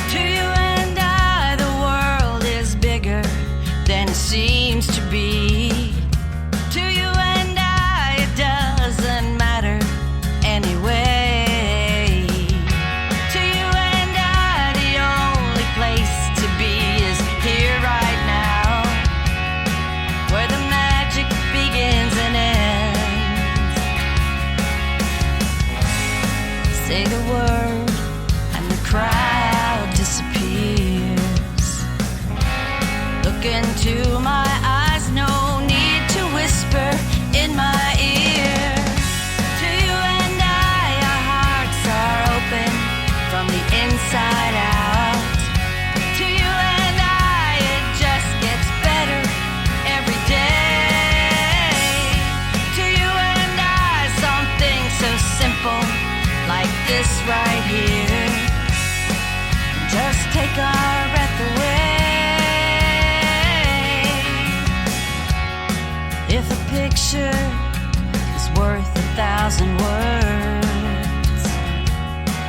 To you and I, the world is bigger than it seems to be. To you and I, it doesn't matter anyway. To you and I, the only place to be is here right now, where the magic begins and ends. Say the word and the crowd disappears. Look into my eyes, no need to whisper in my ear. To you and I, our hearts are open from the inside out. To you and I, it just gets better every day. To you and I, something so simple like this right here. Just take our breath away. If a picture is worth 1,000 words,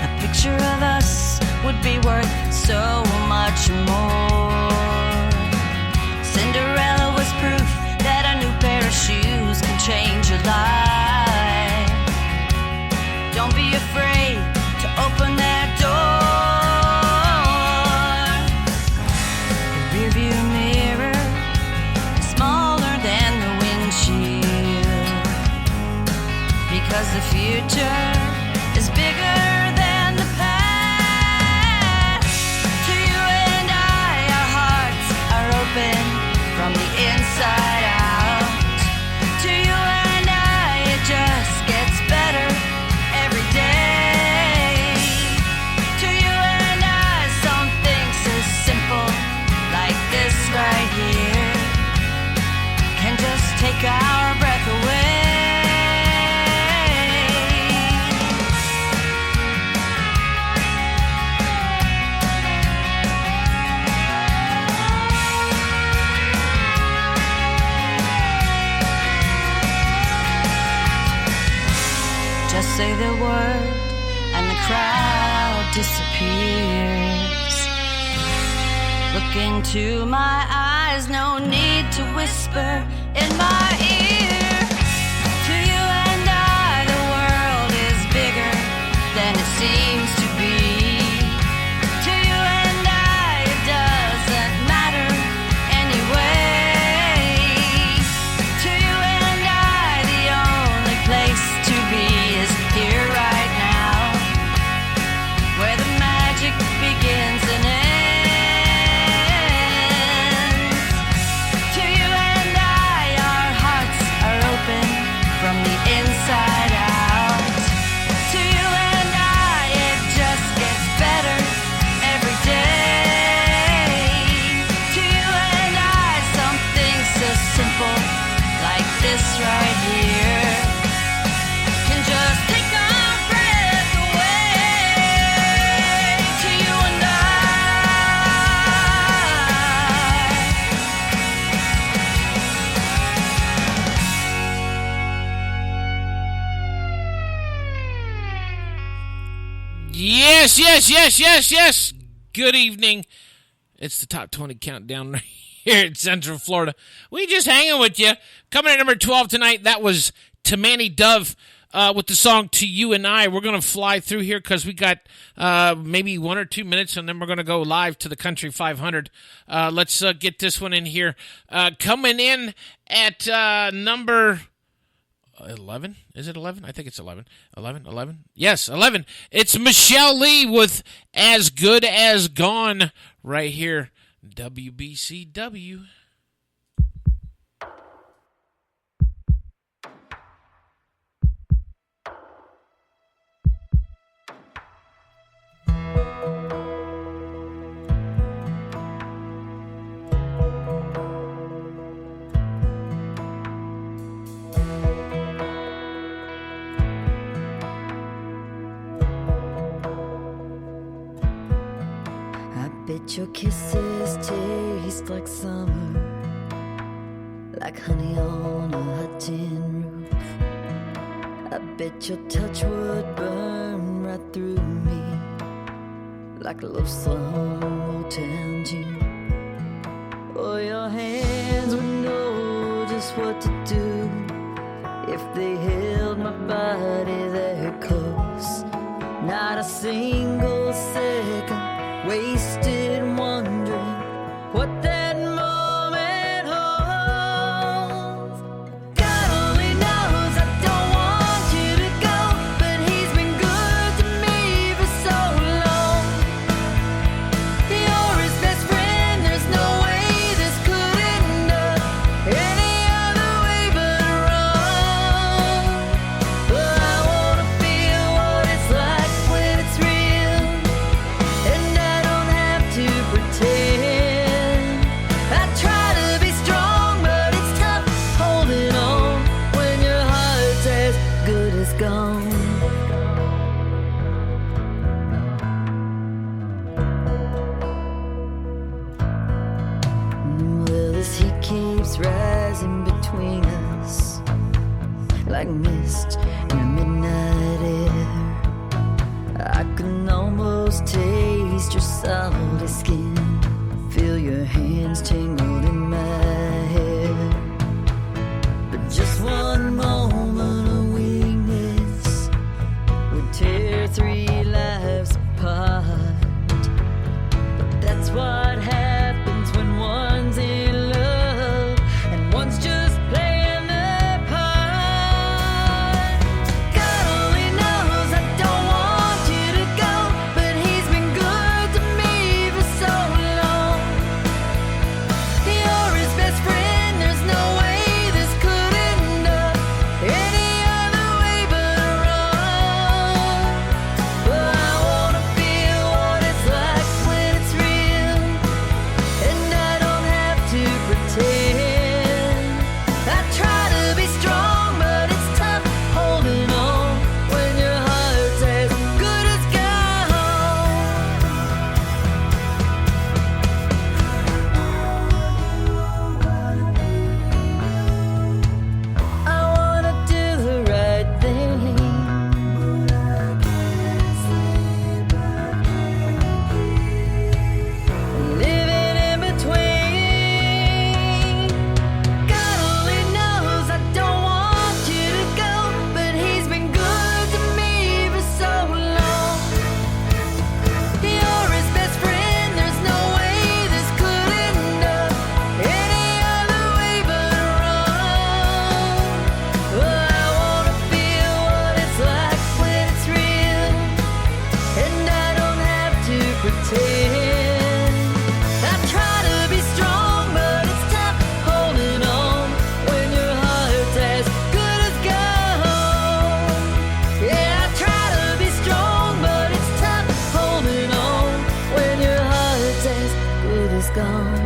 a picture of us would be worth so much more. Cinderella was proof that a new pair of shoes can change your life. Don't be afraid to open that door. The rearview mirror is smaller than the windshield, because the future is bigger than the past. To you and I, our hearts are open from the inside out. To you and I, it just gets better every day. To you and I, something so simple like this right here can just take our breath away. Just say the word and the crowd disappears. Look into my eyes, no need to whisper in my ear. To you and I, the world is bigger than it seems to be. To you and I, it doesn't matter anyway. To you and I, the only place to be is here right now, where the magic begins and ends. To you and I, our hearts are open from the inside out. To you and I, it just gets better every day. To you and I, something so simple like this right here can just take our breath away. To you and I. Yes, yes, yes, yes, yes. Good evening. It's the Top 20 Countdown right here in Central Florida. We just hanging with you. Coming at number 12 tonight, that was To Manny Dove with the song To You and I. We're going to fly through here because we got maybe 1 or 2 minutes, and then we're going to go live to the Country 500. Let's get this one in here. Coming in at number 11. Is it 11? I think it's 11. 11? Yes, 11. It's Michelle Lee with As Good As Gone right here. WBCW. Bet your kisses taste like summer, like honey on a hot tin roof. I bet your touch would burn right through me, like a love song Motown tune. Or your hands would know just what to do if they held my body there close. Not a single second wasted wondering what that moment holds. God only knows I don't want you to go, but he's been good to me for so long. You're his best friend, there's no way this could end up any other way but wrong. But I wanna feel what it's like when it's real, and I don't have to pretend. I try to be strong, but it's tough holding on when your heart's as good as gone. Well, this heat keeps rising between us like mist in the midnight air. I can almost taste your salty skin, feel your hands tangled in my hair. But just one moment of weakness would tear three lives apart. But that's what happens when one's in love and one's just playing their part. God only knows I don't want you to go, but he's been good to me for so long. You're his best friend, there's no way this could end up any other way but wrong. But I wanna feel what it's like when it's real, and I don't have to pretend. I try to be strong, but it's tough holding on when your heart's as good as gone. I wanna do the right thing, living in between. God only knows I don't want you to go, but he's been good to me for so long. You're his best friend, there's no way this could end up any other way but wrong. Well, I wanna feel what it's like when it's real, and I don't have to pretend. I try to be strong, but it's tough holding on when your heart's as good as gone. Yeah, I try to be strong, but it's tough holding on when your heart's as good as gone.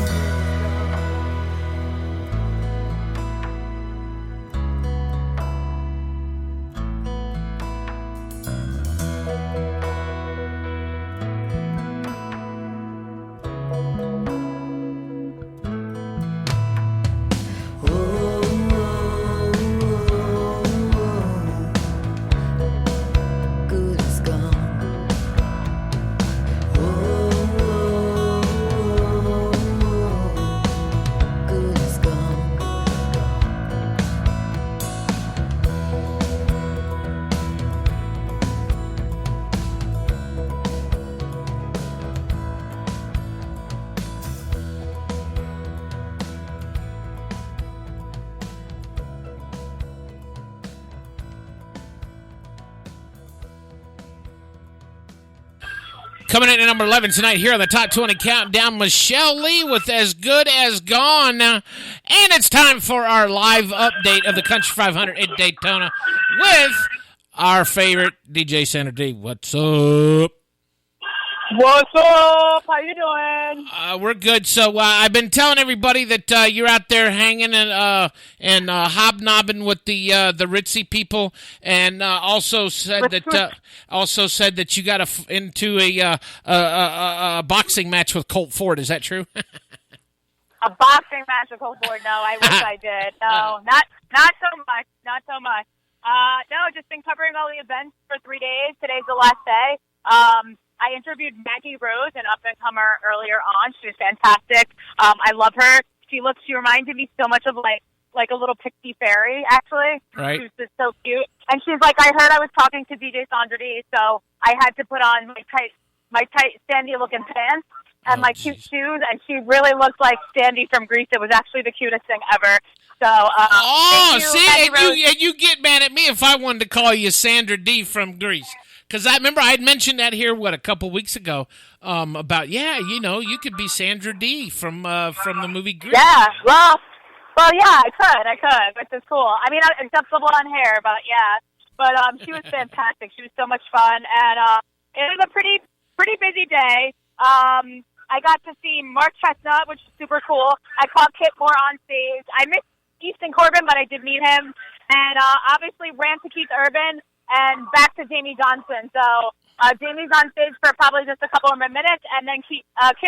Good as gone. Good as gone. Coming in at number 11 tonight here on the Top 20 Countdown, Michelle Lee with As Good As Gone. And it's time for our live update of the Country 500 in Daytona with our favorite DJ Sandra D. What's up? What's up? How you doing? We're good. So I've been telling everybody that you're out there hanging and hobnobbing with the ritzy people, and also said that you got into a boxing match with Colt Ford. Is that true? A boxing match with Colt Ford? No, I wish I did. No, not so much. Not so much. No, just been covering all the events for 3 days. Today's the last day. I interviewed Maggie Rose, an up-and-comer, earlier on. She was fantastic. I love her. She reminded me so much of like a little pixie fairy, actually. Right. She was just so cute. And she's like, I heard I was talking to DJ Sandra D, so I had to put on my tight Sandy-looking pants and my cute shoes, and she really looked like Sandy from Grease. It was actually the cutest thing ever. So, and you get mad at me if I wanted to call you Sandra D from Grease. Because I remember I had mentioned that here, a couple weeks ago, about, you could be Sandra D from the movie Grease. Yeah, well, yeah, I could, which is cool. I mean, except the blonde hair, but yeah. But she was fantastic. She was so much fun, and it was a pretty busy day. I got to see Mark Chestnut, which is super cool. I caught Kit Moore on stage. I missed Easton Corbin, but I did meet him. And obviously ran to Keith Urban and back to Jamie Johnson. So Jamie's on stage for probably just a couple of minutes, and then Kid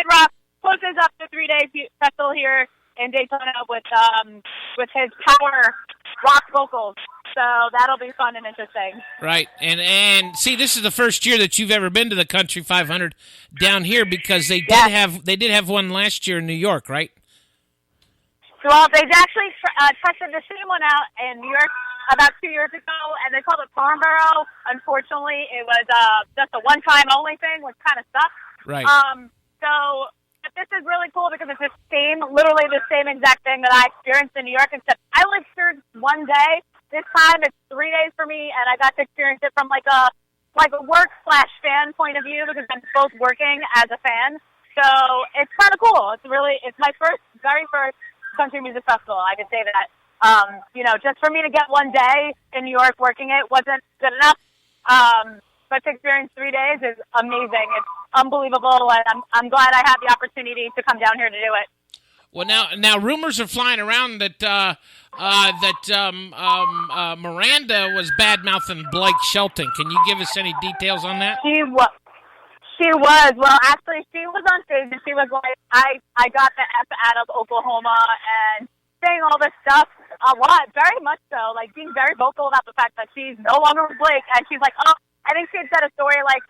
Rock closes up the 3-day festival here in Daytona with his power rock vocals. So that'll be fun and interesting. Right, and see, this is the first year that you've ever been to the Country 500 down here, because they did have one last year in New York, right? Well, they actually tested the same one out in New York about 2 years ago, and they called it Farnborough. Unfortunately, it was just a one-time only thing, which kind of sucks. Right. But this is really cool because it's literally the same exact thing that I experienced in New York, except I only experienced one day. This time it's 3 days for me, and I got to experience it from like a work/fan point of view, because I'm both working as a fan. So it's kind of cool. It's my very first country music festival. I could say that. Just for me to get one day in New York working it wasn't good enough. But to experience 3 days is amazing. It's unbelievable, and I'm glad I had the opportunity to come down here to do it. Well, now rumors are flying around that Miranda was bad-mouthing Blake Shelton. Can you give us any details on that? She was. Well, actually, she was on stage, and she was like, I got the F out of Oklahoma, and saying all this stuff a lot, very much so, like being very vocal about the fact that she's no longer with Blake, and she's like, I think she had said a story like,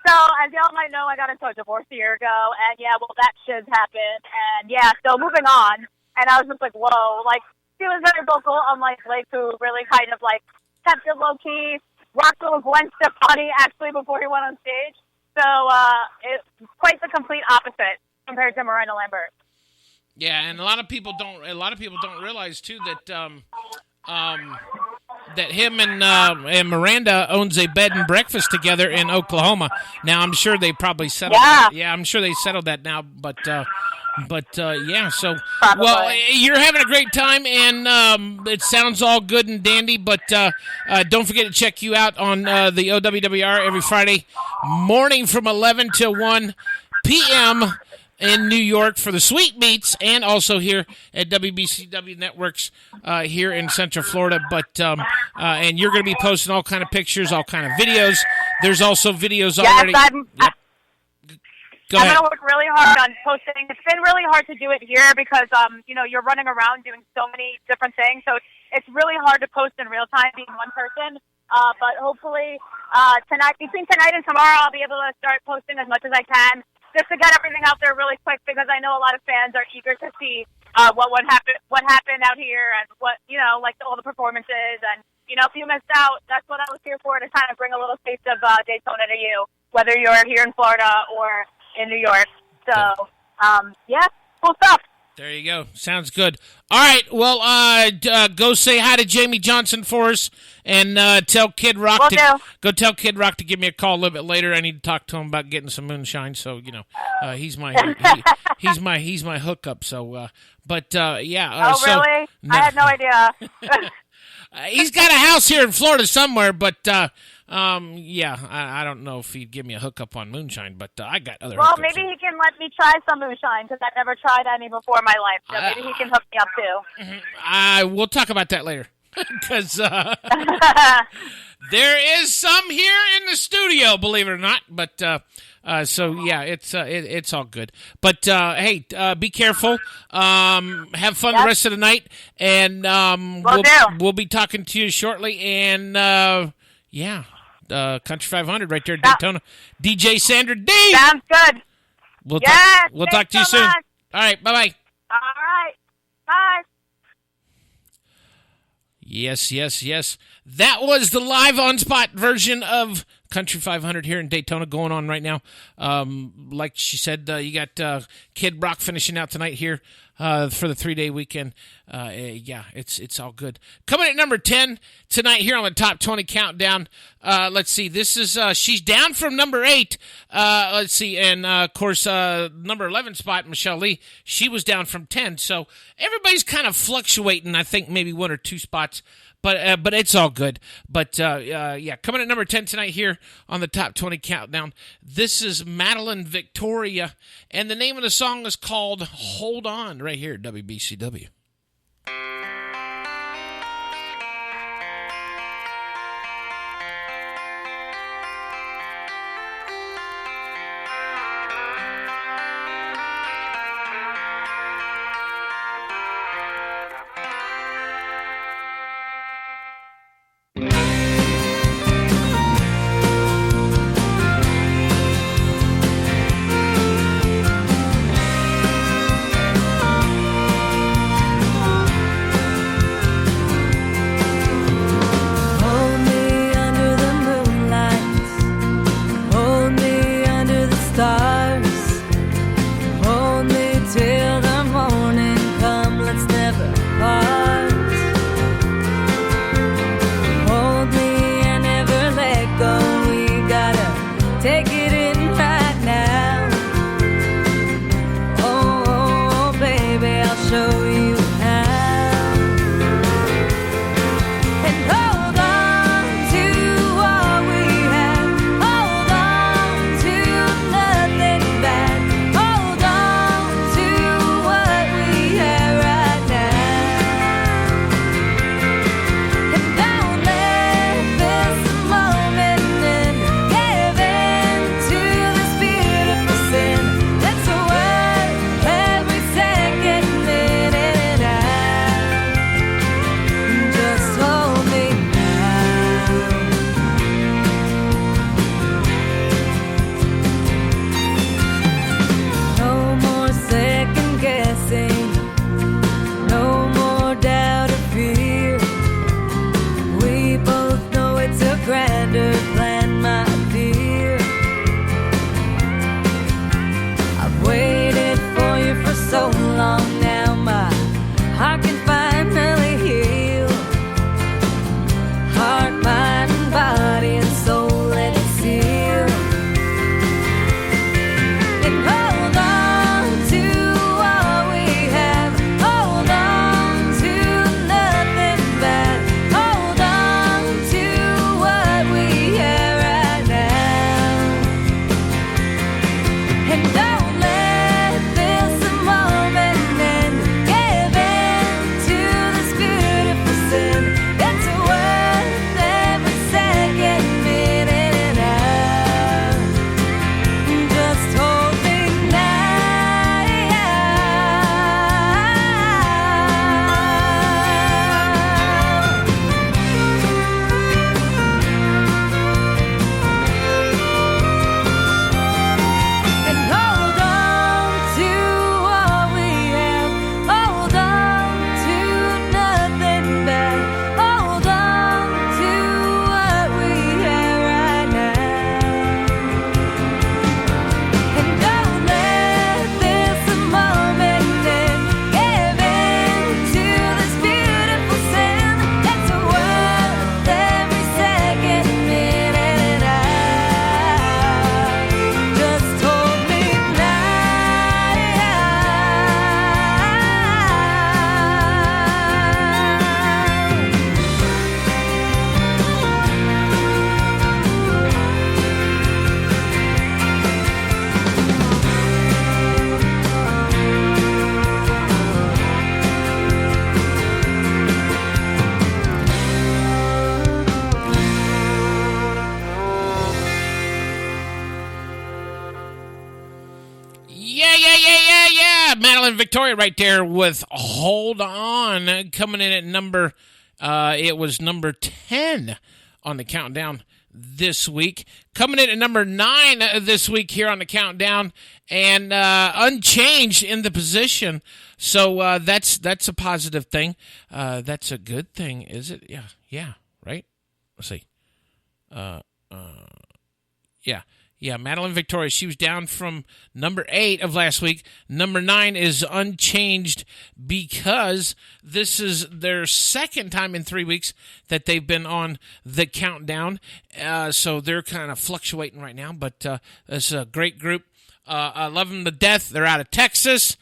so as y'all might know, I got into a divorce a year ago, and that shit happened, and so moving on, and I was just like, whoa, like, she was very vocal, unlike Blake, who really kind of like kept it low-key, rocked with Gwen Stefani actually before he went on stage, so it's quite the complete opposite compared to Miranda Lambert. Yeah, and a lot of people don't realize too that that him and Miranda owns a bed and breakfast together in Oklahoma. Now I'm sure they probably settled that. Yeah, I'm sure they settled that now, but so probably. Well, you're having a great time, and it sounds all good and dandy, but don't forget to check you out on the OWWR every Friday morning from 11 till 1 p.m. in New York for the Sweet Beats, and also here at WBCW Networks here in Central Florida. But and you're going to be posting all kind of pictures, all kind of videos. There's also videos already. Go ahead. I'm going to work really hard on posting. It's been really hard to do it here because you're running around doing so many different things, so it's really hard to post in real time being one person. But hopefully between tonight and tomorrow, I'll be able to start posting as much as I can, just to get everything out there really quick, because I know a lot of fans are eager to see what happened out here, and what all the performances. And if you missed out, that's what I was here for, to kind of bring a little taste of Daytona to you, whether you're here in Florida or in New York. So cool stuff. There you go. Sounds good. All right. Well, go say hi to Jamie Johnson for us, and tell Kid Rock tell Kid Rock to give me a call a little bit later. I need to talk to him about getting some moonshine. So he's my he's my hookup. So, really? No. I had no idea. He's got a house here in Florida somewhere, but yeah, I don't know if he'd give me a hookup on moonshine, but I got other. Well, hookups maybe here. he can let me try some moonshine because I've never tried any before in my life. So maybe he can hook me up too. We'll talk about that later, because there is some here in the studio, believe it or not. But so yeah, it's all good. But hey, be careful. Have fun the rest of the night, and we'll be talking to you shortly. And yeah, Country 500 right there in Daytona. DJ Sandra D. Sounds good. We'll thanks talk to you so soon. much. All right, bye bye. All right, bye. Yes. That was the live on-spot version of Country 500 here in Daytona going on right now. Like she said, you got Kid Rock finishing out tonight here for the 3-day weekend. Yeah, it's all good. Coming at number 10 tonight here on the Top 20 Countdown. Let's see. This is she's down from number 8. Let's see. And, of course, number 11 spot, Michelle Lee, she was down from 10. So everybody's kind of fluctuating, I think, maybe 1 or 2 spots. But it's all good. But, yeah, coming at number 10 tonight here on the Top 20 Countdown, this is Madeline Victoria, and the name of the song is called Hold On, right here at WBCW. got Madeline Victoria right there with Hold On, coming in at number, it was number 10 on the countdown this week. Coming in at number 9 this week here on the countdown, and unchanged in the position. So that's a positive thing. That's a good thing, is it? Yeah, right? Let's see. Yeah, Madeline Victoria, she was down from number 8 of last week. Number 9 is unchanged because this is their second time in 3 weeks that they've been on the countdown. So they're kind of fluctuating right now, but it's a great group. I love them to death. They're out of Texas.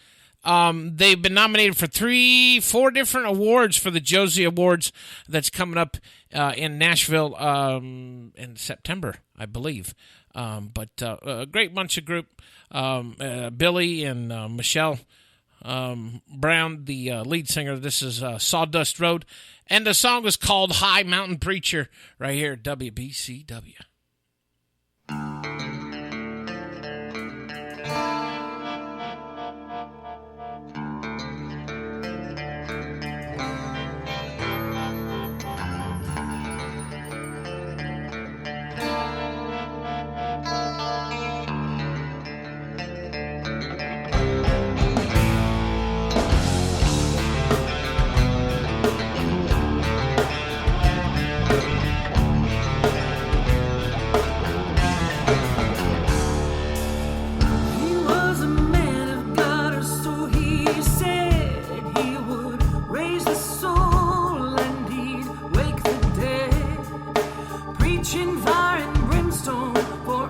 They've been nominated for 4 different awards for the Josie Awards that's coming up in Nashville in September, I believe. But a great bunch of group. Billy and Michelle Brown, the lead singer. This is Sawdust Road. And the song is called High Mountain Preacher right here at WBCW. Well,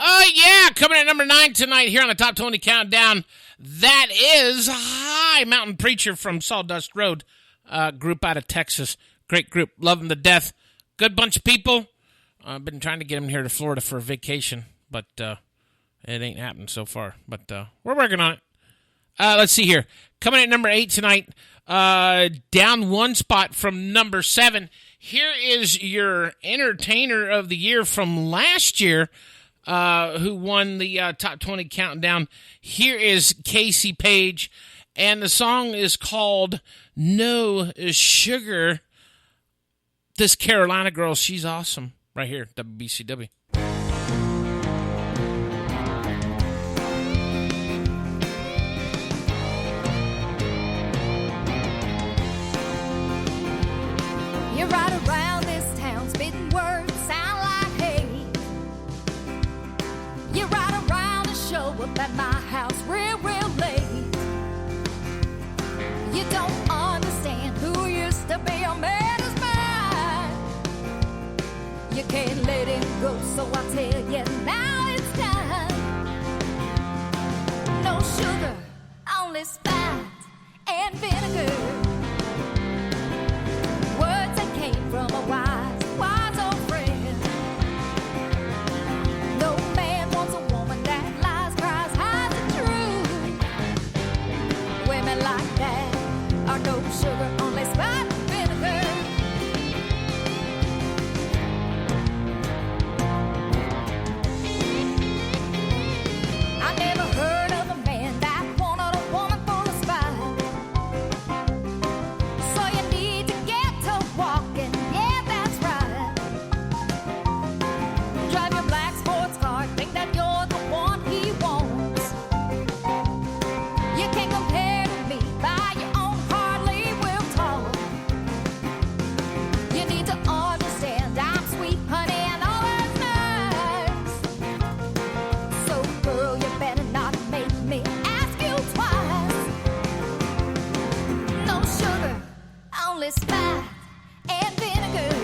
Oh, yeah, coming at number 9 tonight here on the Top 20 Countdown, that is High Mountain Preacher from Sawdust Road, group out of Texas. Great group, love them to death. Good bunch of people. I've been trying to get them here to Florida for a vacation, but it ain't happened so far. But we're working on it. Let's see here. Coming at number 8 tonight, down one spot from number 7. Here is your Entertainer of the Year from last year, who won the Top 20 Countdown. Here is Casey Page, and the song is called No Sugar. This Carolina girl, she's awesome. Right here, WBCW. You ride around this town, spitting words sound like hate. You ride around and show up at my house real late. You don't understand who used to be a man is mine. You can't let him go, so I tell you now it's time. No sugar, only spite and vinegar. Words that came from a wise old friend. No man wants a woman that lies, cries, hides the truth. Women like that are no sugar, only spite and vinegar. I never heard of a man that wanted a woman full of spite. So you need to get to walking, yeah, that's right. Drive your black sports car, think that you're the one he wants. You can't compare to me, buy your own hardly will talk. You need to understand I'm sweet, honey, and all that's nice. So girl, you better not make me ask you twice. No sugar, only spite and vinegar.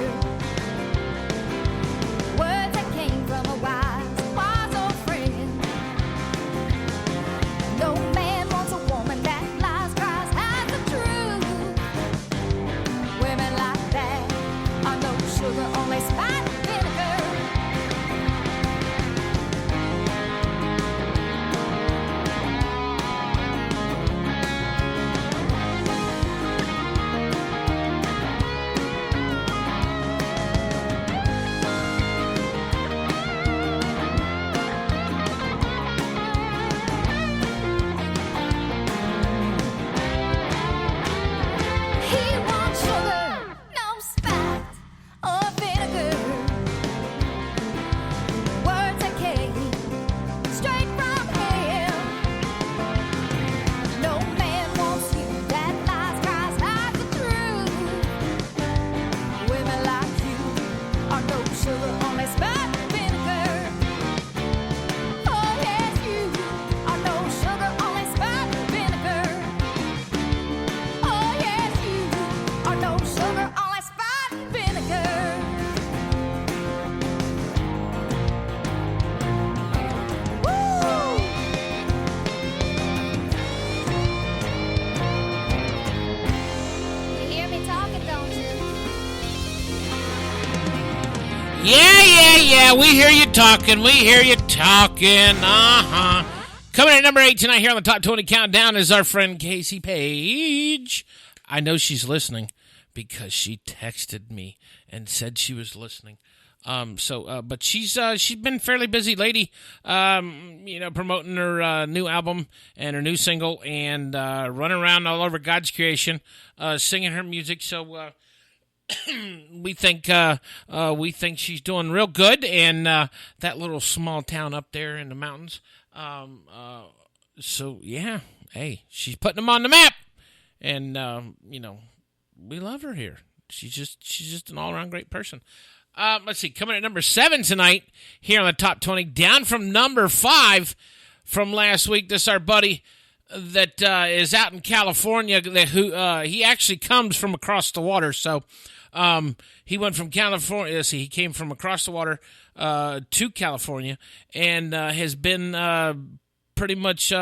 Words that came from a wise old friend. No man wants a woman that lies, cries, hides the truth. Women like that are no sugar, only spite and vinegar. He wants sugar, no spite or vinegar. Words that came straight from him. No man wants you that lies, cries, hides the truth. Women like you are no sugar, only spite and vinegar. Oh yes, you are no sugar, only spite and vinegar. Oh yes, you are no sugar, only spite and vinegar. Woo! You hear me talking, don't you? Yeah, we hear you talking. Coming at number 8 tonight here on the Top 20 Countdown is our friend Casey Page. I know she's listening because she texted me and said she was listening. But she's been fairly busy lady, promoting her new album and her new single and running around all over God's creation, singing her music. So we think she's doing real good, and that little small town up there in the mountains. So yeah, hey, she's putting them on the map, and we love her here. She's just an all around great person. Let's see, coming at number 7 tonight here on the Top 20, down from number 5 from last week. This is our buddy that is out in California. He actually comes from across the water, so He went from California. See, he came from across the water to California, and has been pretty much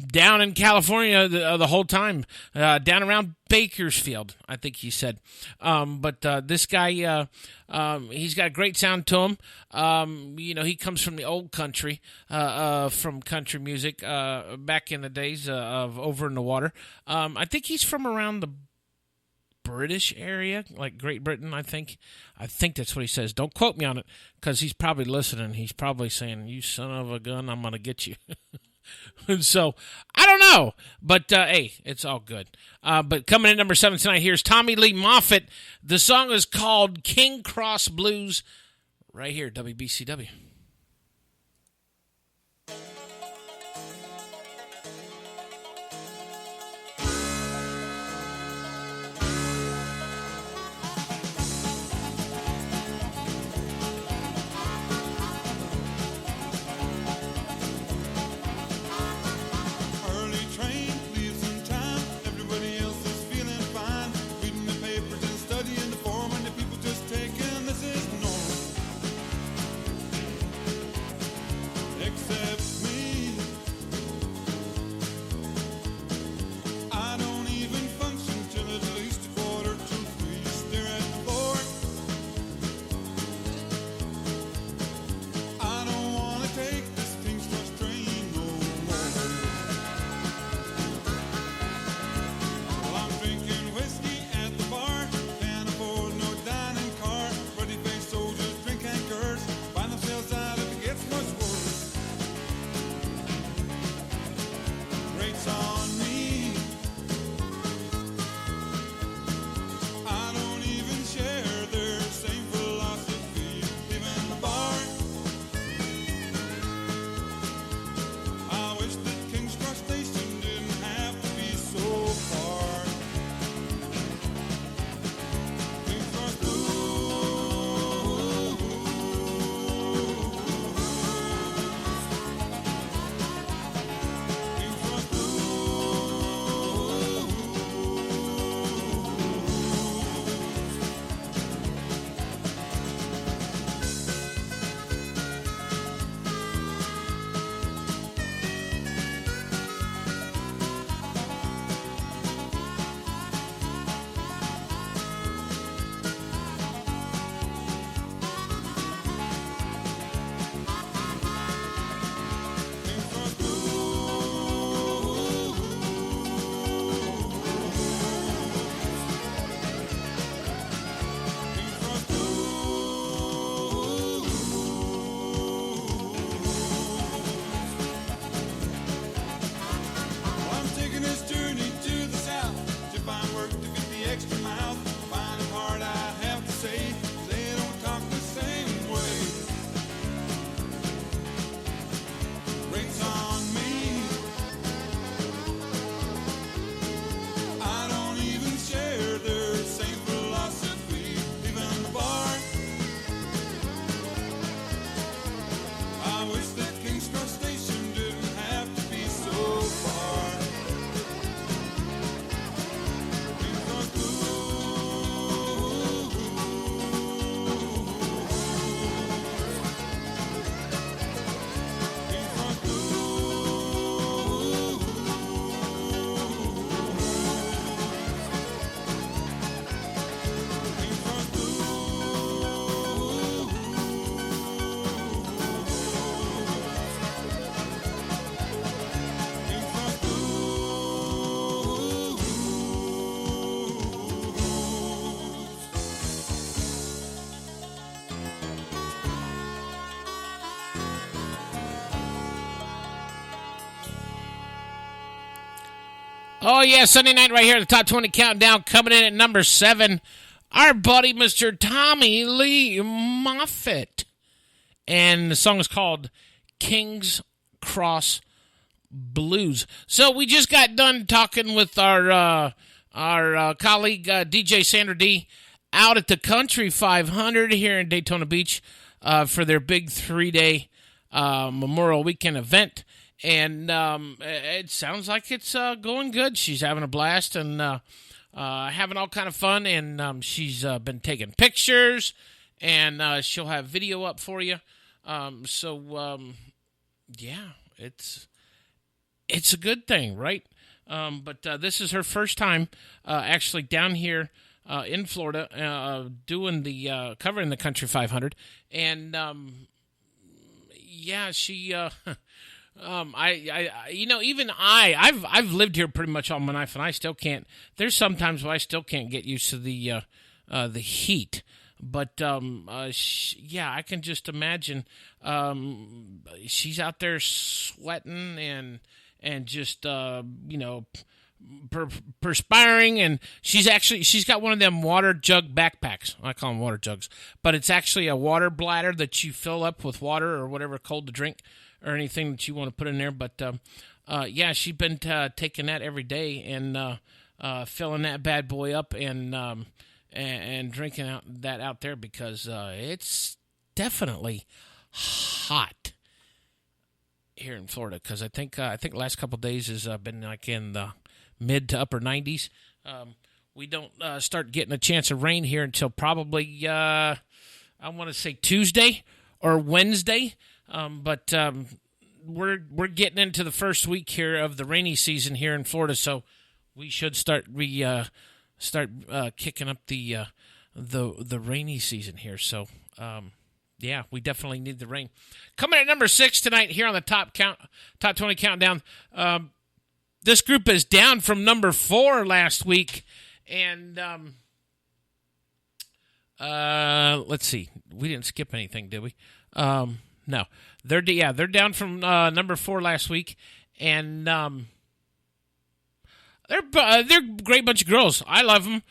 down in California the whole time, down around Bakersfield, I think he said. But this guy, he's got a great sound to him. He comes from the old country, from country music, back in the days of Over in the Water. I think he's from around the British area, like Great Britain, I think. I think that's what he says. Don't quote me on it, because he's probably listening. He's probably saying, "You son of a gun, I'm going to get you." And so, I don't know. But, hey, it's all good. But coming in number 7 tonight, here's Tommy Lee Moffett. The song is called King Cross Blues, right here, WBCW. Early train leaves in time. Everybody else is feeling fine. Reading the papers and studying the form, and the people just taking this is normal. Except me. I don't even function till at least 2:45. Stare at the board. I don't want to take this King's Cross train no more. Well, I'm drinking whiskey at the bar. Can't afford no dining car. Ruddy-faced soldiers drink and curse. Find themselves out if it gets much worse. Rates on me. I don't even share their same philosophy. Even the bar. I wish that King's Cross Station didn't have to be so far. King's Cross I'm taking this journey to the south to find work to fit the extra mile. Find it hard, I have to say. They don't talk the same way. Rates on me. I don't even share their same philosophy. Even the bar. I wish that King's Cross Station didn't have to be so far. King's Cross Oh, yeah, Sunday night right here, the Top 20 Countdown, coming in at number 7, our buddy, Mr. Tommy Lee Moffett. And the song is called King's Cross Blues. So we just got done talking with our colleague, DJ Sandra D, out at the Country 500 here in Daytona Beach for their big 3-day Memorial Weekend event. And it sounds like it's going good. She's having a blast, and having all kind of fun, and she's been taking pictures, and she'll have video up for you. Yeah, it's a good thing, right? But this is her first time actually down here in Florida doing the covering the Country 500, and yeah, she. I've lived here pretty much all my life, and I still can't. There's sometimes where I still can't get used to the heat. But yeah, I can just imagine. She's out there sweating and just perspiring, and she's got one of them water jug backpacks. I call them water jugs, but it's actually a water bladder that you fill up with water or whatever cold to drink or anything that you want to put in there. But yeah, she's been taking that every day and filling that bad boy up and drinking that out there because it's definitely hot here in Florida. Because I think the last couple of days has been like in the mid to upper 90s. We don't start getting a chance of rain here until probably I want to say Tuesday or Wednesday. But we're getting into the first week here of the rainy season here in Florida, so we should start kicking up the rainy season here. So yeah, we definitely need the rain. Coming at number 6 tonight here on the top 20 countdown. This group is down from number 4 last week, and let's see, we didn't skip anything, did we? No, they're down from number 4 last week, and they're a great bunch of girls. I love them.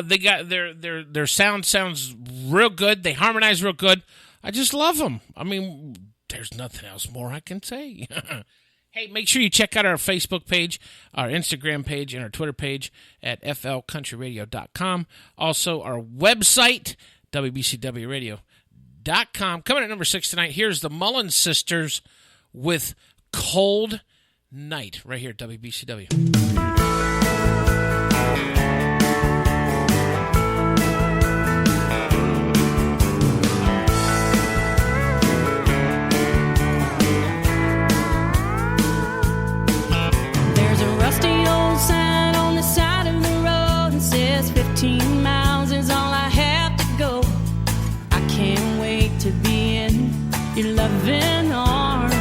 They got their sound sounds real good. They harmonize real good. I just love them. I mean, there's nothing else more I can say. Hey, make sure you check out our Facebook page, our Instagram page, and our Twitter page at flcountryradio.com. Also, our website, wbcwradio.com. Coming at number 6 tonight, here's the Mullins Sisters with Cold Night, right here at WBCW. There's a rusty old sign on the side of the road that says 15 miles is all I have to go. I can't wait to be in your loving arms.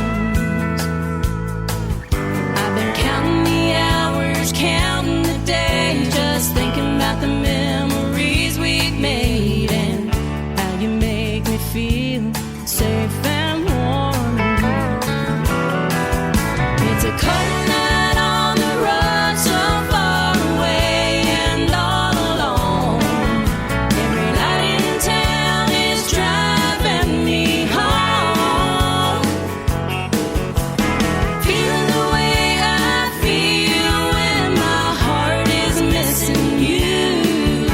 I've been counting the hours, counting the days, just thinking about the memories we've made and how you make me feel safe and warm. It's a cold night on the road, so far away and all alone. Every light in town is driving me home. Feeling the way I feel when my heart is missing you.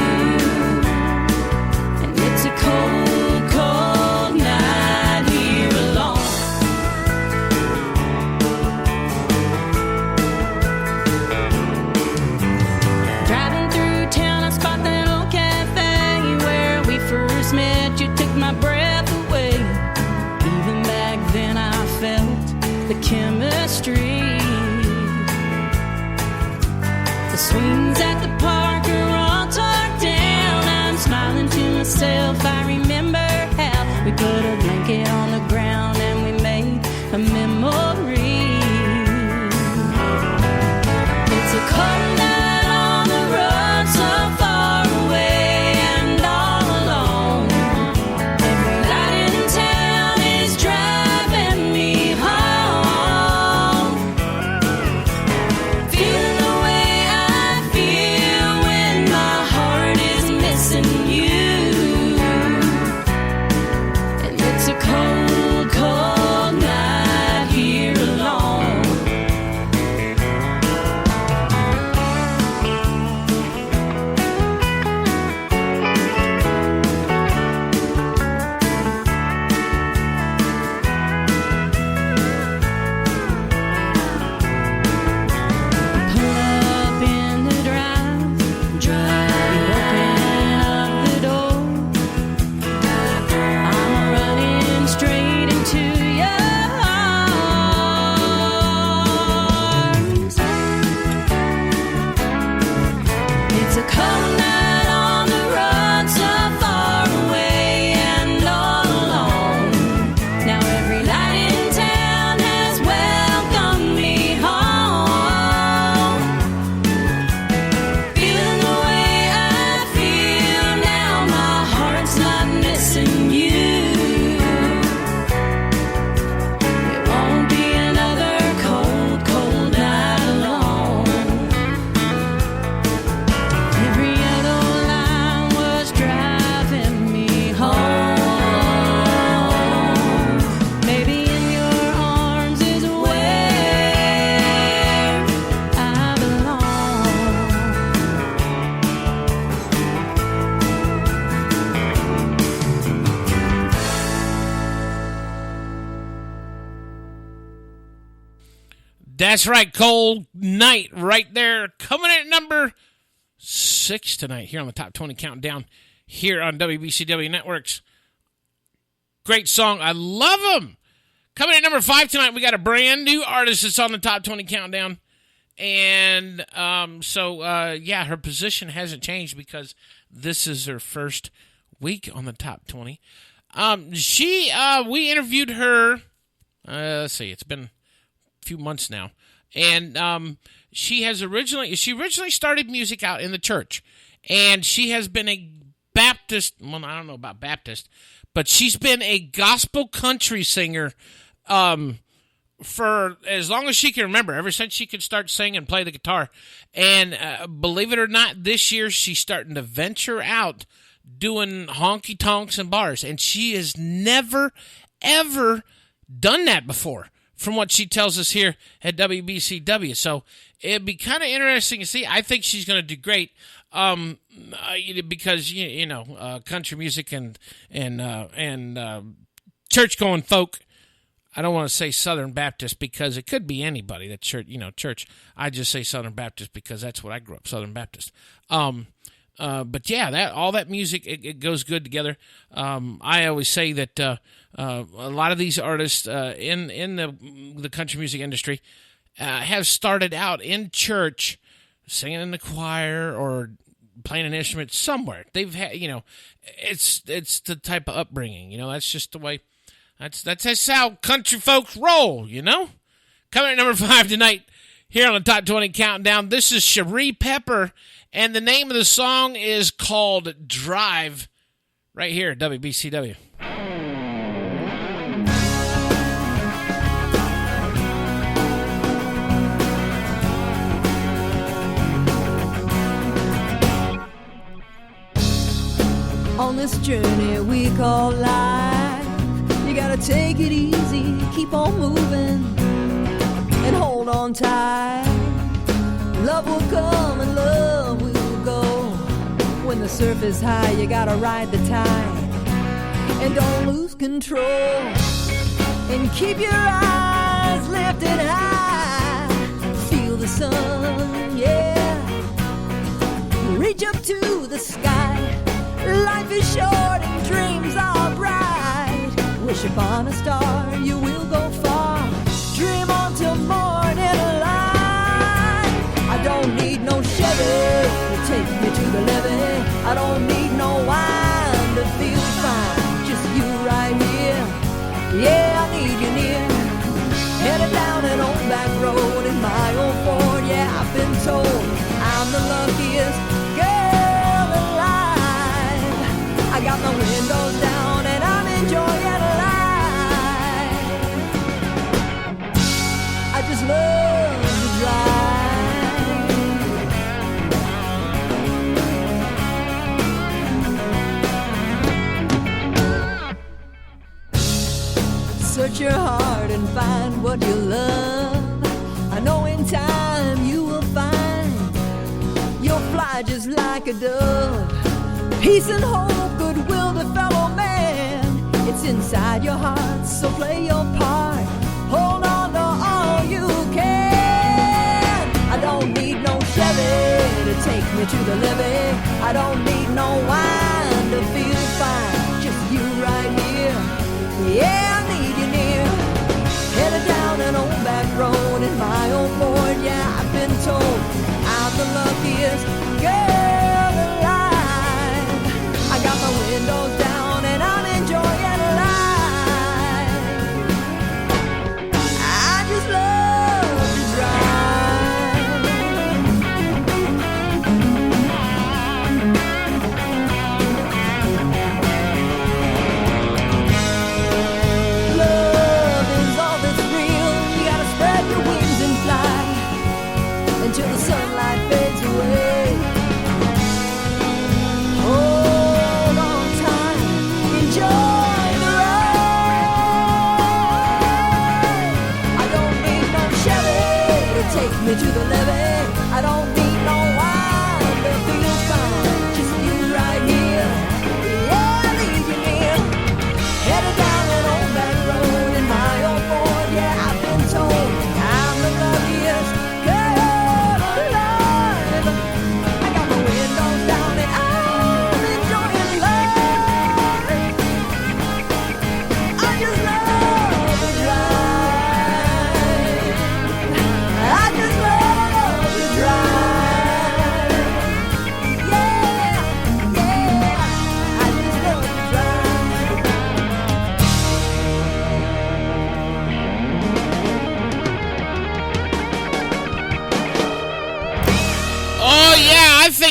And it's a cold, cold night here alone. Driving through town, I spot that old cafe where we first met. You took my breath away. Even back then, I felt the chemistry. The swings at the park are all tucked down. I'm smiling to myself. I remember how we put a blanket on the ground and we made a memory. It's a cold night on the road, so far away and all alone. Every light in town is driving me home. Feeling the way I feel when my heart is missing you. And it's a cold, cold That's right, Cold Night right there. Coming in at number 6 tonight here on the Top 20 Countdown here on WBCW Networks. Great song. I love them. Coming in at number 5 tonight, we got a brand new artist that's on the Top 20 Countdown. And yeah, her position hasn't changed because this is her first week on the Top 20. We interviewed her, let's see, it's been a few months now. And she originally started music out in the church. And she has been a Baptist, well, I don't know about Baptist, but she's been a gospel country singer for as long as she can remember, ever since she could start sing and play the guitar. And believe it or not, this year she's starting to venture out doing honky-tonks and bars. And she has never, ever done that before, from what she tells us here at WBCW. So it'd be kind of interesting to see. I think she's going to do great because, country music and church-going folk. I don't want to say Southern Baptist because it could be anybody that church. I just say Southern Baptist because that's what I grew up, Southern Baptist. But yeah, all that music, it goes good together. I always say that a lot of these artists in the country music industry have started out in church, singing in the choir or playing an instrument somewhere. They've had, it's the type of upbringing. That's just the way. That's how country folks roll. Coming at number 5 tonight here on the Top 20 Countdown. This is Cherie Pepper, and the name of the song is called Drive. Right here at WBCW. On this journey we call life, you gotta take it easy, keep on moving, and hold on tight. Love will come and love will go. When the surf is high, you gotta ride the tide, and don't lose control, and keep your eyes lifted high. Feel the sun, yeah, reach up to the sky. Life is short and dreams are bright. Wish upon a star, you will go far. Dream on till morning light. I don't need no Chevy to take me to the levee. I don't need no wine to feel fine. Just you right here. Yeah, I need you near. Headed down an old back road in my old Ford. Yeah, I've been told I'm the luckiest girl alive. I got my windows down and I'm enjoying life. I just love to drive. Search your heart and find what you love. I know in time you will find you'll fly just like a dove. Peace and hope, goodwill to fellow man. It's inside your heart, so play your part. Hold on to all you can. I don't need no Chevy to take me to the levee. I don't need no wine to feel fine. Just you right here. Yeah, I need you near. Headed down an old back road in my old Ford. Yeah, I've been told I'm the luckiest girl alive. I got my windows down and I'm enjoying life. I just love to drive. Love is all that's real. You gotta spread your wings and fly until the sunlight fades away.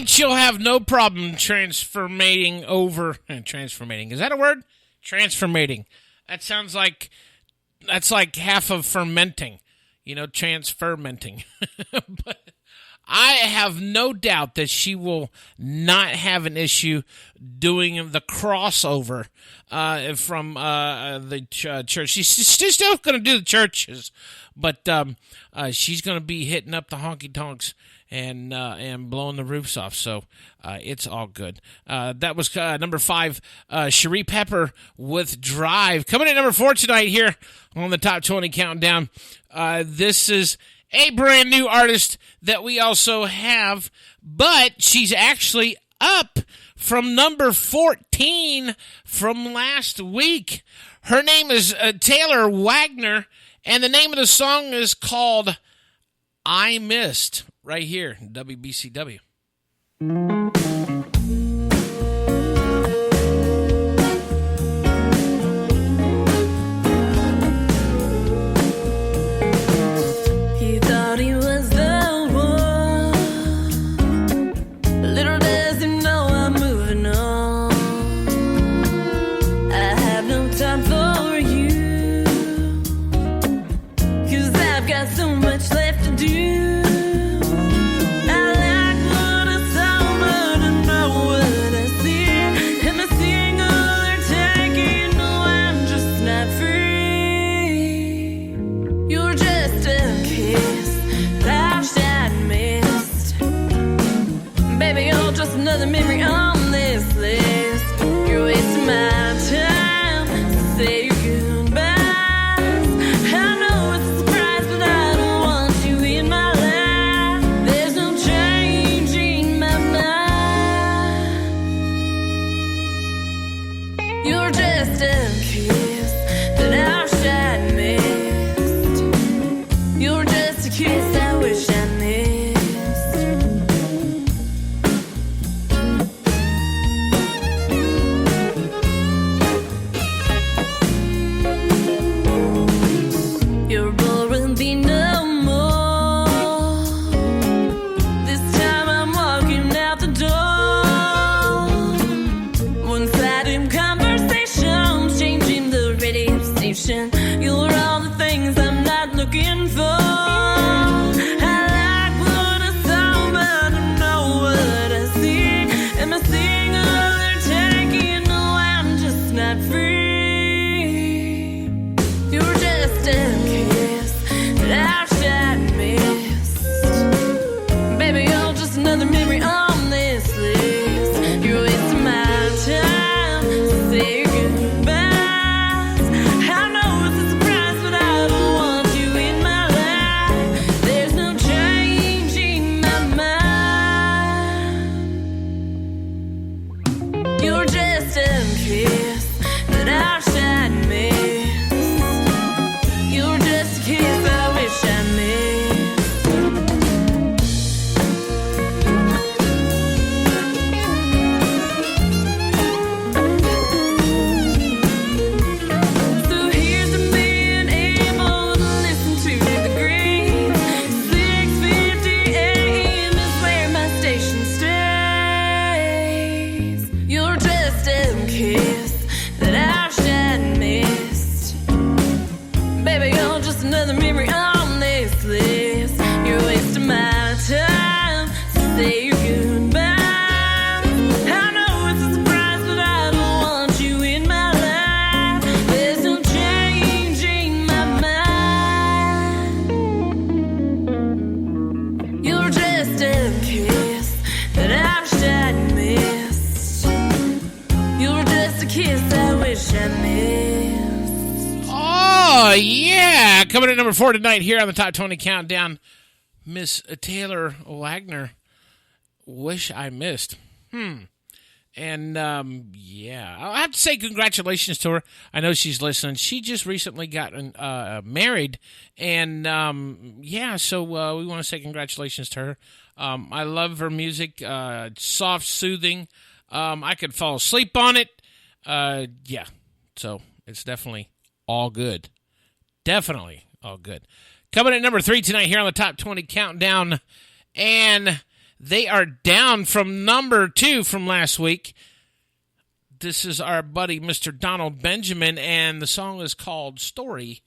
And she'll have no problem transformating over. Transformating. Is that a word? Transformating. That sounds like, that's like half of fermenting. You know, transfermenting. But I have no doubt that she will not have an issue doing the crossover from the church. She's still going to do the churches, but she's going to be hitting up the honky tonks and blowing the roofs off. So it's all good. That was number 5, Cherie Pepper with Drive. Coming in number 4 tonight here on the Top 20 Countdown. This is a brand new artist that we also have, but she's actually up from number 14 from last week. Her name is Taylor Wagner, and the name of the song is called I Missed, right here, WBCW. He thought he was the one. Little does he know I'm moving on. I have no time for you, 'cause I've got so much left to do. Just another memory on this list. You're wasting my time to say your goodbyes. I know it's a surprise, but I don't want you in my life. There's no changing my mind. You're just a kiss that I wish I'd missed. You're just a kiss I wish I missed. You're all the things I'm not looking for. I like what I saw, but I don't know what I see. Am I seeing all they're taking? No, I'm just not free. You're just a kiss that I wish I'd missed. Baby, you're just another memory on this list. You're wasting my time to say goodbye. Oh, yeah. Coming in number 4 tonight here on the Top 20 Countdown, Miss Taylor Wagner, Wish I Missed. And, yeah, I'll have to say congratulations to her. I know she's listening. She just recently got married. And, yeah, so we want to say congratulations to her. I love her music. Soft, soothing. I could fall asleep on it. Yeah, so it's definitely all good. Definitely all good. Coming at number 3 tonight here on the Top 20 Countdown. And They are down from number 2 from last week. This is our buddy, Mr. Donald Benjamin, and the song is called Story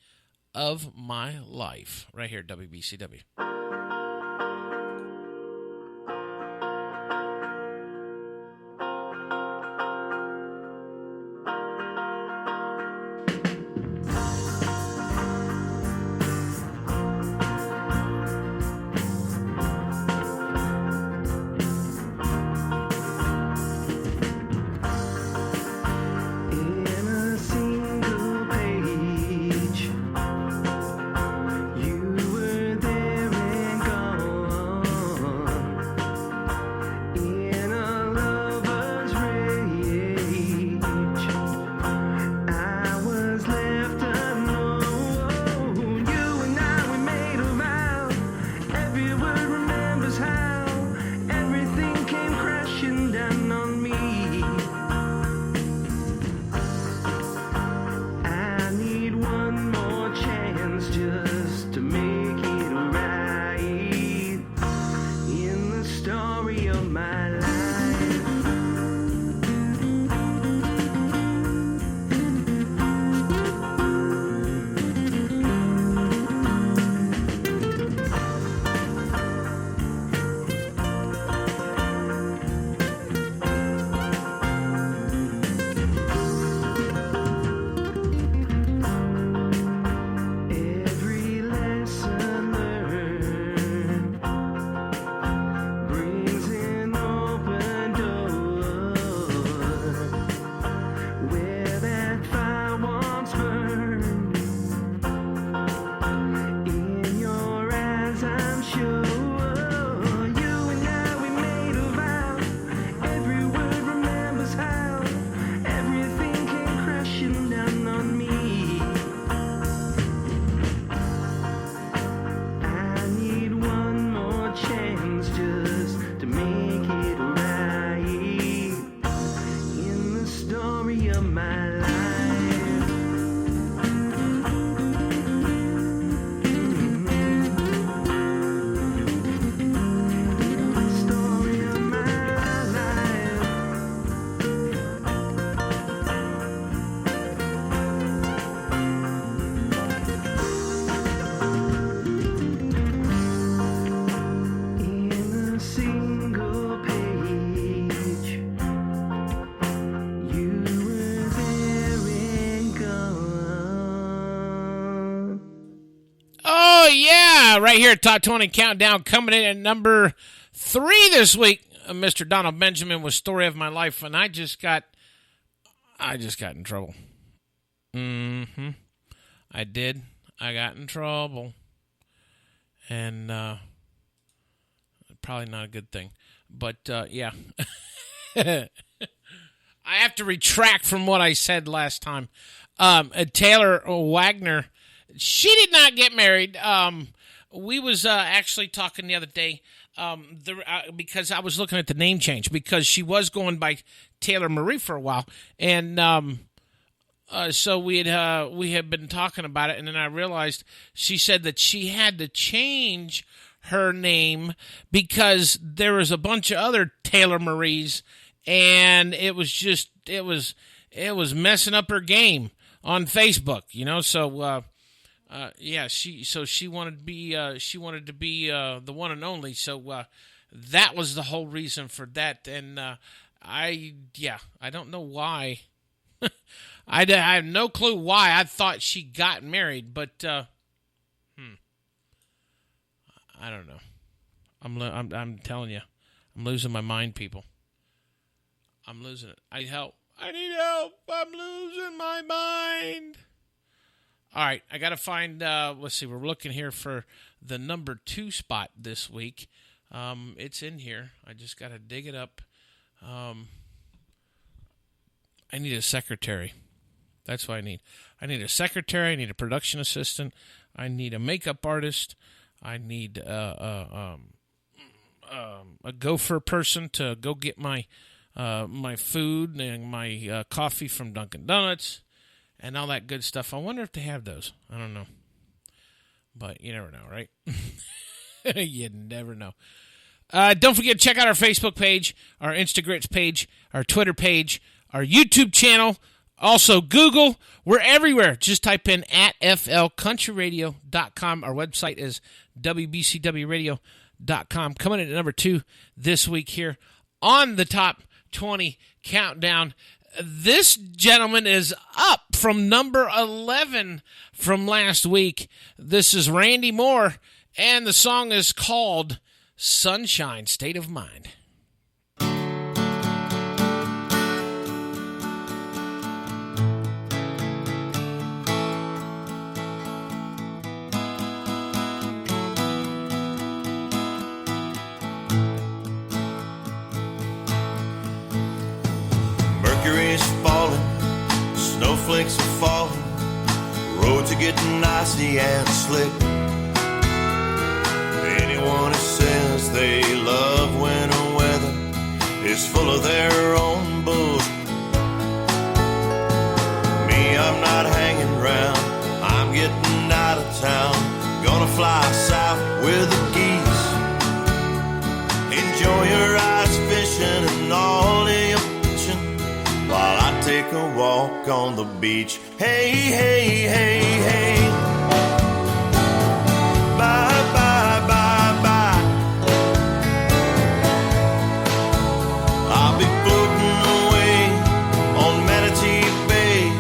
of My Life, right here at WBCW. In a single page, you were there and gone. In a lover's rage, I was left alone. You and I, we made a vow. Every word remembers how everything came crashing down on me. I need one more chance just to make it right in the story of my life. Every lesson learned brings an open door where that fire once burned. In your eyes, I'm sure. You and I, we made a vow. Every word remembers how everything came crashing down on me. I need one more chance just to make it right in the story of my life. Story of my life. In a single page, you were there and gone. Oh, yeah, right here at Top 20 Countdown, coming in at number 3 this week. Mr. Donald Benjamin with Story of My Life, and I just got in trouble. I did. I got in trouble. And probably not a good thing. But, yeah. I have to retract from what I said last time. Taylor Wagner, she did not get married. We was actually talking the other day because I was looking at the name change because she was going by Taylor Marie for a while. And so we had been talking about it, and then I realized she said that she had to change her name because there was a bunch of other Taylor Maries, and it was messing up her game on Facebook, you know. So yeah, she wanted to be the one and only. So that was the whole reason for that, and I don't know why. I have no clue why I thought she got married, but I don't know. I'm telling you, I'm losing my mind, people. I'm losing it. I need help. I'm losing my mind. All right, I got to find, let's see, we're looking here for the number 2 spot this week. It's in here. I just got to dig it up. I need a secretary. That's what I need. I need a secretary. I need a production assistant. I need a makeup artist. I need a gopher person to go get my food and my coffee from Dunkin' Donuts and all that good stuff. I wonder if they have those. I don't know. But you never know, right? You never know. Don't forget to check out our Facebook page, our Instagrams page, our Twitter page, our YouTube channel. Also, Google. We're everywhere. Just type in at flcountryradio.com. Our website is wbcwradio.com. Coming in at number 2 this week here on the Top 20 Countdown. This gentleman is up from number 11 from last week. This is Randy Moore, and the song is called Sunshine State of Mind. Mercury's falling, snowflakes are falling, roads are getting icy and slick. Anyone who says they love winter weather is full of their own bullshit. Me, I'm not hanging around, I'm getting out of town, gonna fly south with the geese. Enjoy your ice fishing and all of your while I take a walk on the beach. Hey, hey, hey, hey. Bye, bye, bye, bye. I'll be floating away on Manatee Bay,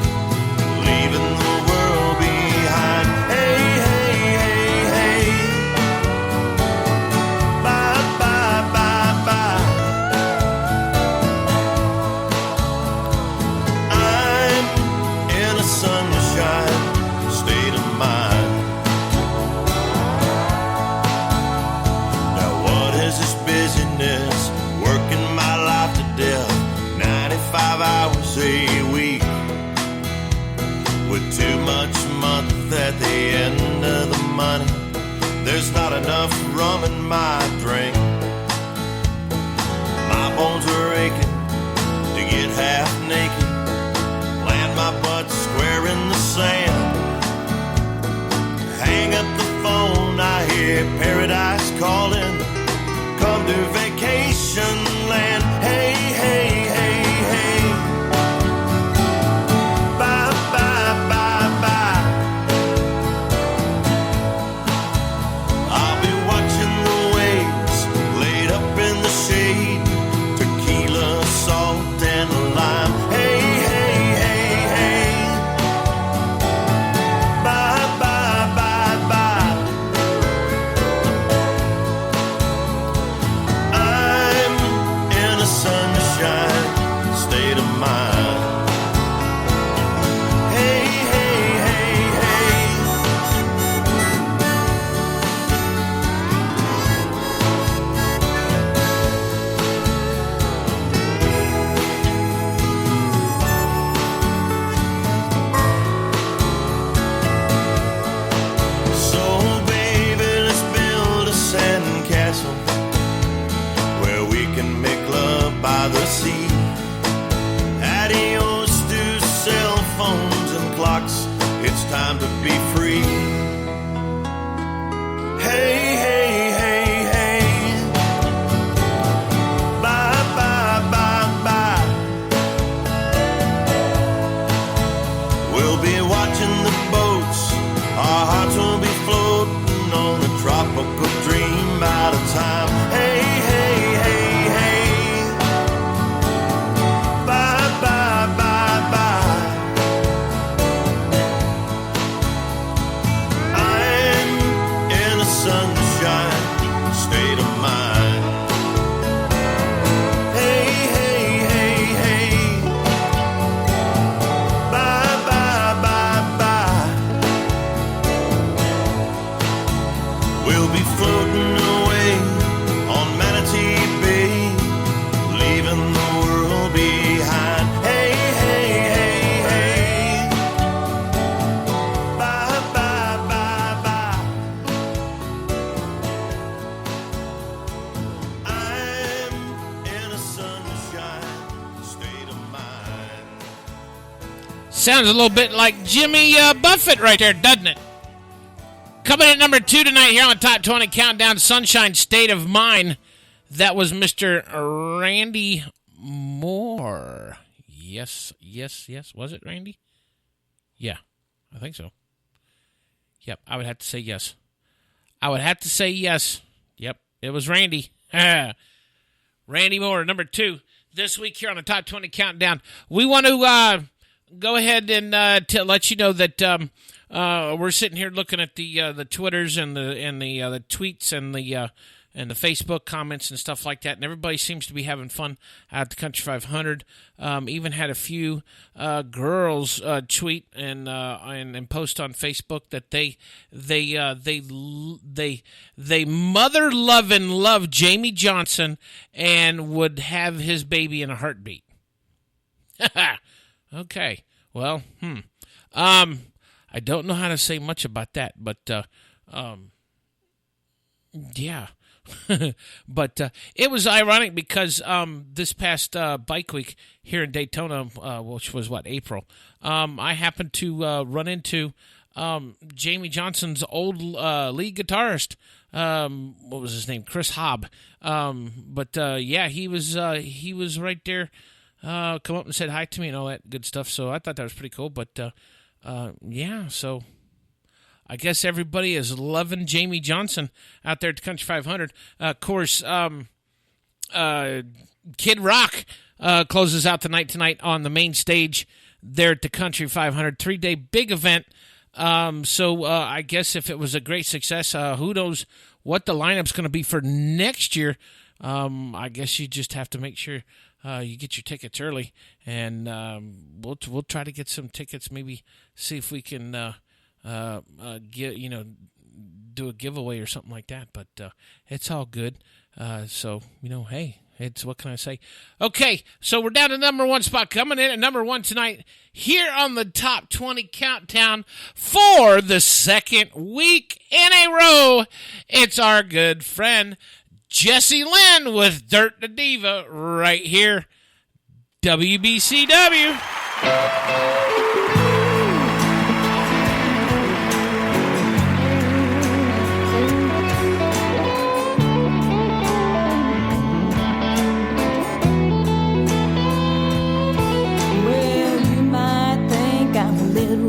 leaving the world behind. Hey, hey, hey, hey. Bye, bye, bye, bye. Sunshine state of mind. Now what is this busyness, working my life to death, 95 hours a week, with too much month at the end of the money, there's not enough rum in my drink. My bones are aching to get half naked, my butt square in the sand. Hang up the phone, I hear paradise calling. Come to vacation land. Hey, hey, hey, hey. Bye, bye, bye, bye. I'll be watching the waves laid up in the shade, tequila, salt, and lime. Hey, hey, hey. Sunshine state of mind. Hey, hey, hey, hey. So baby, let's build a sand castle where we can make love by the sea. Adios to cell phones and clocks, it's time to be free. Hey, hey, hey, hey. Bye, bye, bye, bye. We'll be watching the boats, our hearts will be floating on a tropical dream out of time. Hey, hey, hey. Sunshine state of mind. Hey, hey, hey, hey. Bye, bye, bye, bye. We'll be floating away on Manatee Bay, leaving the world behind. Hey, hey, hey, hey. Bye, bye, bye, bye. Sounds a little bit like Jimmy Buffett right there, doesn't it? Coming in at number 2 tonight here on the Top 20 Countdown, Sunshine State of Mind. That was Mr. Randy Moore. Yes. Was it Randy? Yeah, I think so. Yep, I would have to say yes. Yep, it was Randy. Randy Moore, number 2. This week here on the Top 20 Countdown. We want to go ahead and let you know that we're sitting here looking at the Twitters and the tweets and the Facebook comments and stuff like that, and everybody seems to be having fun at the Country 500. Even had a few girls tweet and post on Facebook that they mother love and love Jamie Johnson and would have his baby in a heartbeat. Okay, well, I don't know how to say much about that, but yeah. But it was ironic because this past bike week here in Daytona, which was April, I happened to run into Jamie Johnson's old lead guitarist. What was his name? Chris Hobb. Yeah, he was right there. Come up and said hi to me and all that good stuff. So I thought that was pretty cool. But yeah, so I guess everybody is loving Jamie Johnson out there at the Country 500. Of course, Kid Rock closes out the night tonight on the main stage there at the Country 500. 3-day big event. So I guess if it was a great success, who knows what the lineup's going to be for next year. I guess you just have to make sure you get your tickets early, and we'll try to get some tickets. Maybe see if we can do a giveaway or something like that. But it's all good. So hey. What can I say? Okay, so we're down to number 1 spot. Coming in at number 1 tonight here on the Top 20 Countdown for the second week in a row. It's our good friend Jesse Lynn with Dirt to Diva right here. WBCW.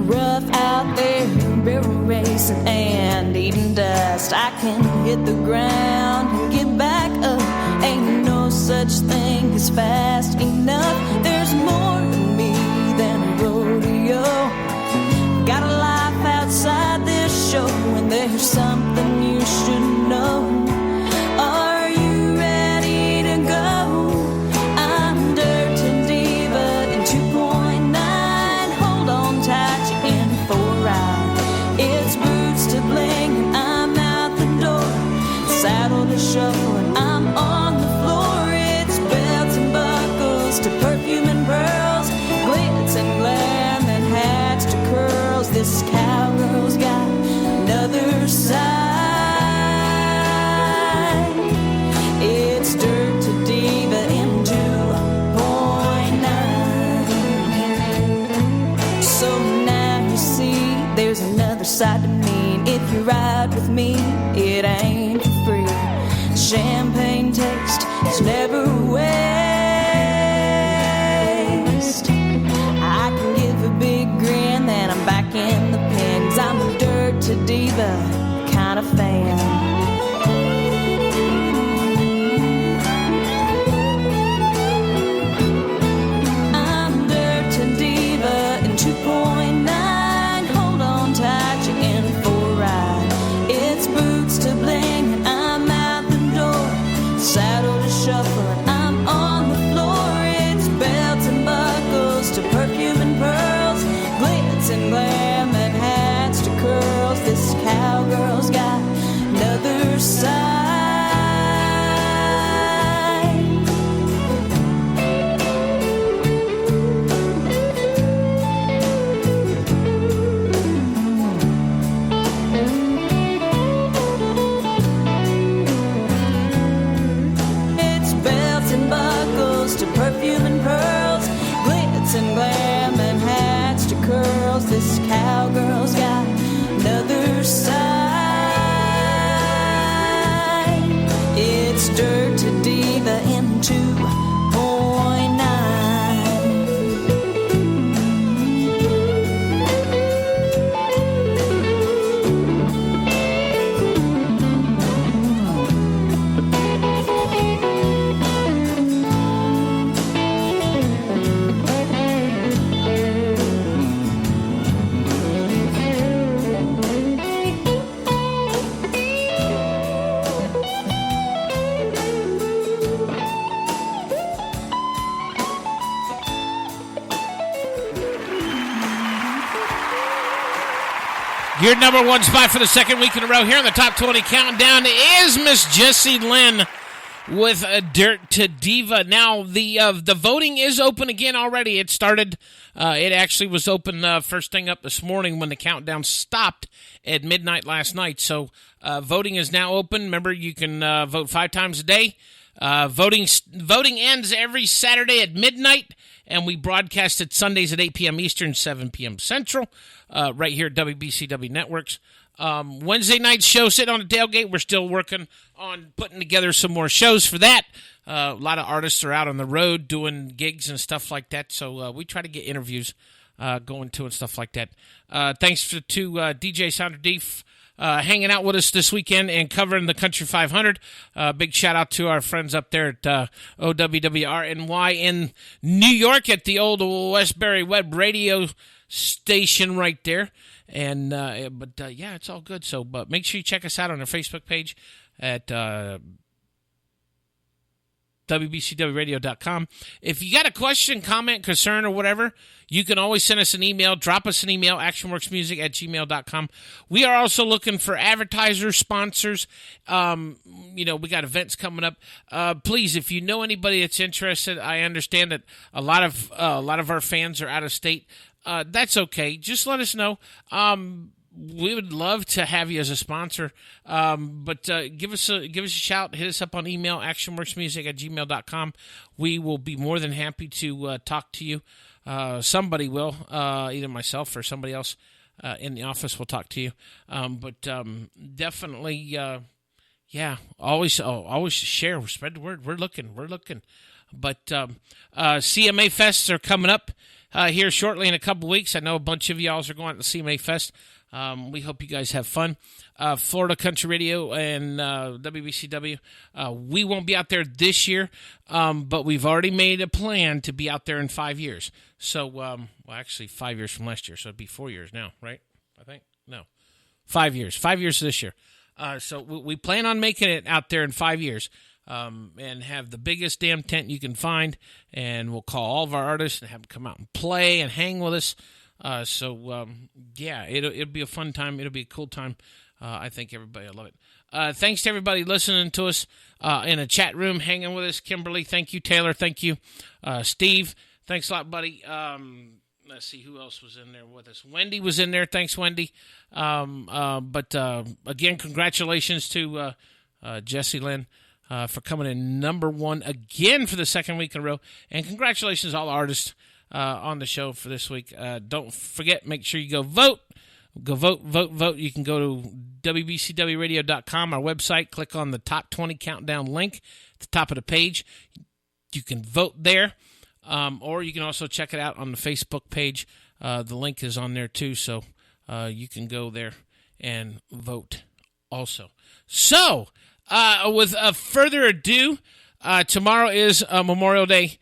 Rough out there, barrel racing and eating dust. I can hit the ground and get back up. Ain't no such thing as fast enough. There's more to me than a rodeo. Got a life outside this show, and there's something you should know. Are you ready to go? I'm Dirt to Diva in 2.9. Hold on tight. It's boots to bling and I'm out the door. Saddle to shuffle and I'm on the floor. It's belts and buckles to perfume and pearls, glitz and glam and hats to curls. This cowgirl's got another side. It's Dirt to Diva in 2.9. So now you see there's another side to me, and if you ride with me, it ain't for free. Champagne taste is never a waste. I can give a big grin, then I'm back in the pen, 'cause I'm a Dirt to Diva kind of fan. I'm Dirt to Diva in 2.9. Hold on tight, you're in for a ride. It's boots to bling and I'm out the door. Saddle to shuffle and I'm on the floor. It's belts and buckles to perfume and pearls, glitz and glam and hats to curls. This cowgirl Your number one spot for the second week in a row here on the Top 20 Countdown is Miss Jessie Lynn with Dirt to Diva. Now, the voting is open again already. It started, it actually was open first thing up this morning when the countdown stopped at midnight last night. So voting is now open. Remember, you can vote 5 times a day. Voting ends every Saturday at midnight, and we broadcast it Sundays at 8 p.m. Eastern, 7 p.m. Central, right here at WBCW Networks. Wednesday night show, sitting on the tailgate. We're still working on putting together some more shows for that. A lot of artists are out on the road doing gigs and stuff like that, so we try to get interviews going to and stuff like that. Thanks to DJ Sounder D hanging out with us this weekend and covering the Country 500. Big shout out to our friends up there at OWWRNY in New York at the old Westbury Web radio station right there. And yeah, it's all good. So, but make sure you check us out on our Facebook page at WBCWradio.com. If you got a question, comment, concern, or whatever, you can always send us an email. Drop us an email, actionworksmusic@gmail.com. We are also looking for advertisers, sponsors. We got events coming up. Please, if you know anybody that's interested, I understand that a lot of our fans are out of state. That's okay. Just let us know. We would love to have you as a sponsor, but give us a shout. Hit us up on email, actionworksmusic@gmail.com. We will be more than happy to talk to you. Somebody will, either myself or somebody else in the office will talk to you. Definitely, always share, spread the word. We're looking. But CMA Fests are coming up here shortly in a couple weeks. I know a bunch of y'all are going to the CMA Fest. We hope you guys have fun. Florida Country Radio and WBCW, we won't be out there this year, but we've already made a plan to be out there in 5 years. So, actually 5 years from last year, so it'd be 4 years now, right? I think? No. 5 years. 5 years this year. So we plan on making it out there in 5 years. And have the biggest damn tent you can find, and we'll call all of our artists and have them come out and play and hang with us. It'll be a fun time. It'll be a cool time. I think everybody will love it. Thanks to everybody listening to us in a chat room, hanging with us. Kimberly, thank you. Taylor, thank you. Steve, thanks a lot, buddy. Let's see who else was in there with us. Wendy was in there. Thanks, Wendy. Again, congratulations to Jessie Lynn for coming in number one again for the second week in a row. And congratulations to all the artists on the show for this week. Don't forget, make sure you go vote. Go vote. You can go to WBCWradio.com, our website. Click on the Top 20 Countdown link at the top of the page. You can vote there. Or you can also check it out on the Facebook page. The link is on there too, so you can go there and vote also. So, with further ado, tomorrow is Memorial Day,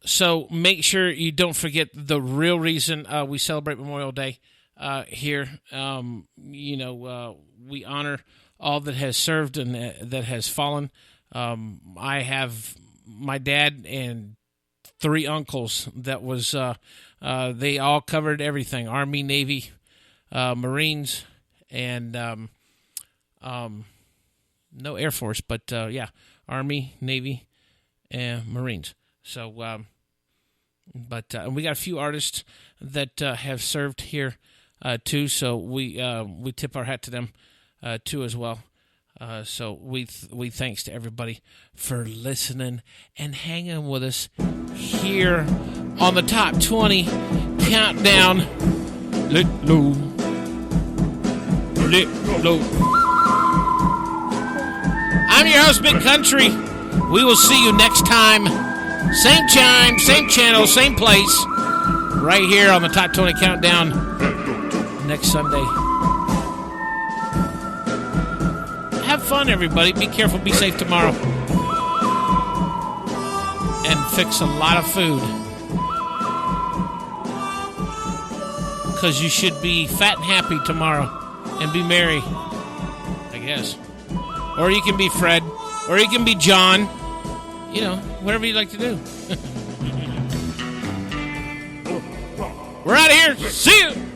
so make sure you don't forget the real reason we celebrate Memorial Day here. We honor all that has served and that has fallen. I have my dad and 3 uncles that was, they all covered everything, Army, Navy, Marines, and no Air Force, but Army, Navy, and Marines. So, we got a few artists that have served here too. So we tip our hat to them too as well. So we thanks to everybody for listening and hanging with us here on the Top 20 Countdown. Let low. I'm your host, Big Country. We will see you next time. Same time, same channel, same place. Right here on the Top 20 Countdown next Sunday. Have fun, everybody. Be careful. Be safe tomorrow. And fix a lot of food. Because you should be fat and happy tomorrow. And be merry. I guess. Or you can be Fred. Or you can be John. Whatever you'd like to do. We're out of here. See you.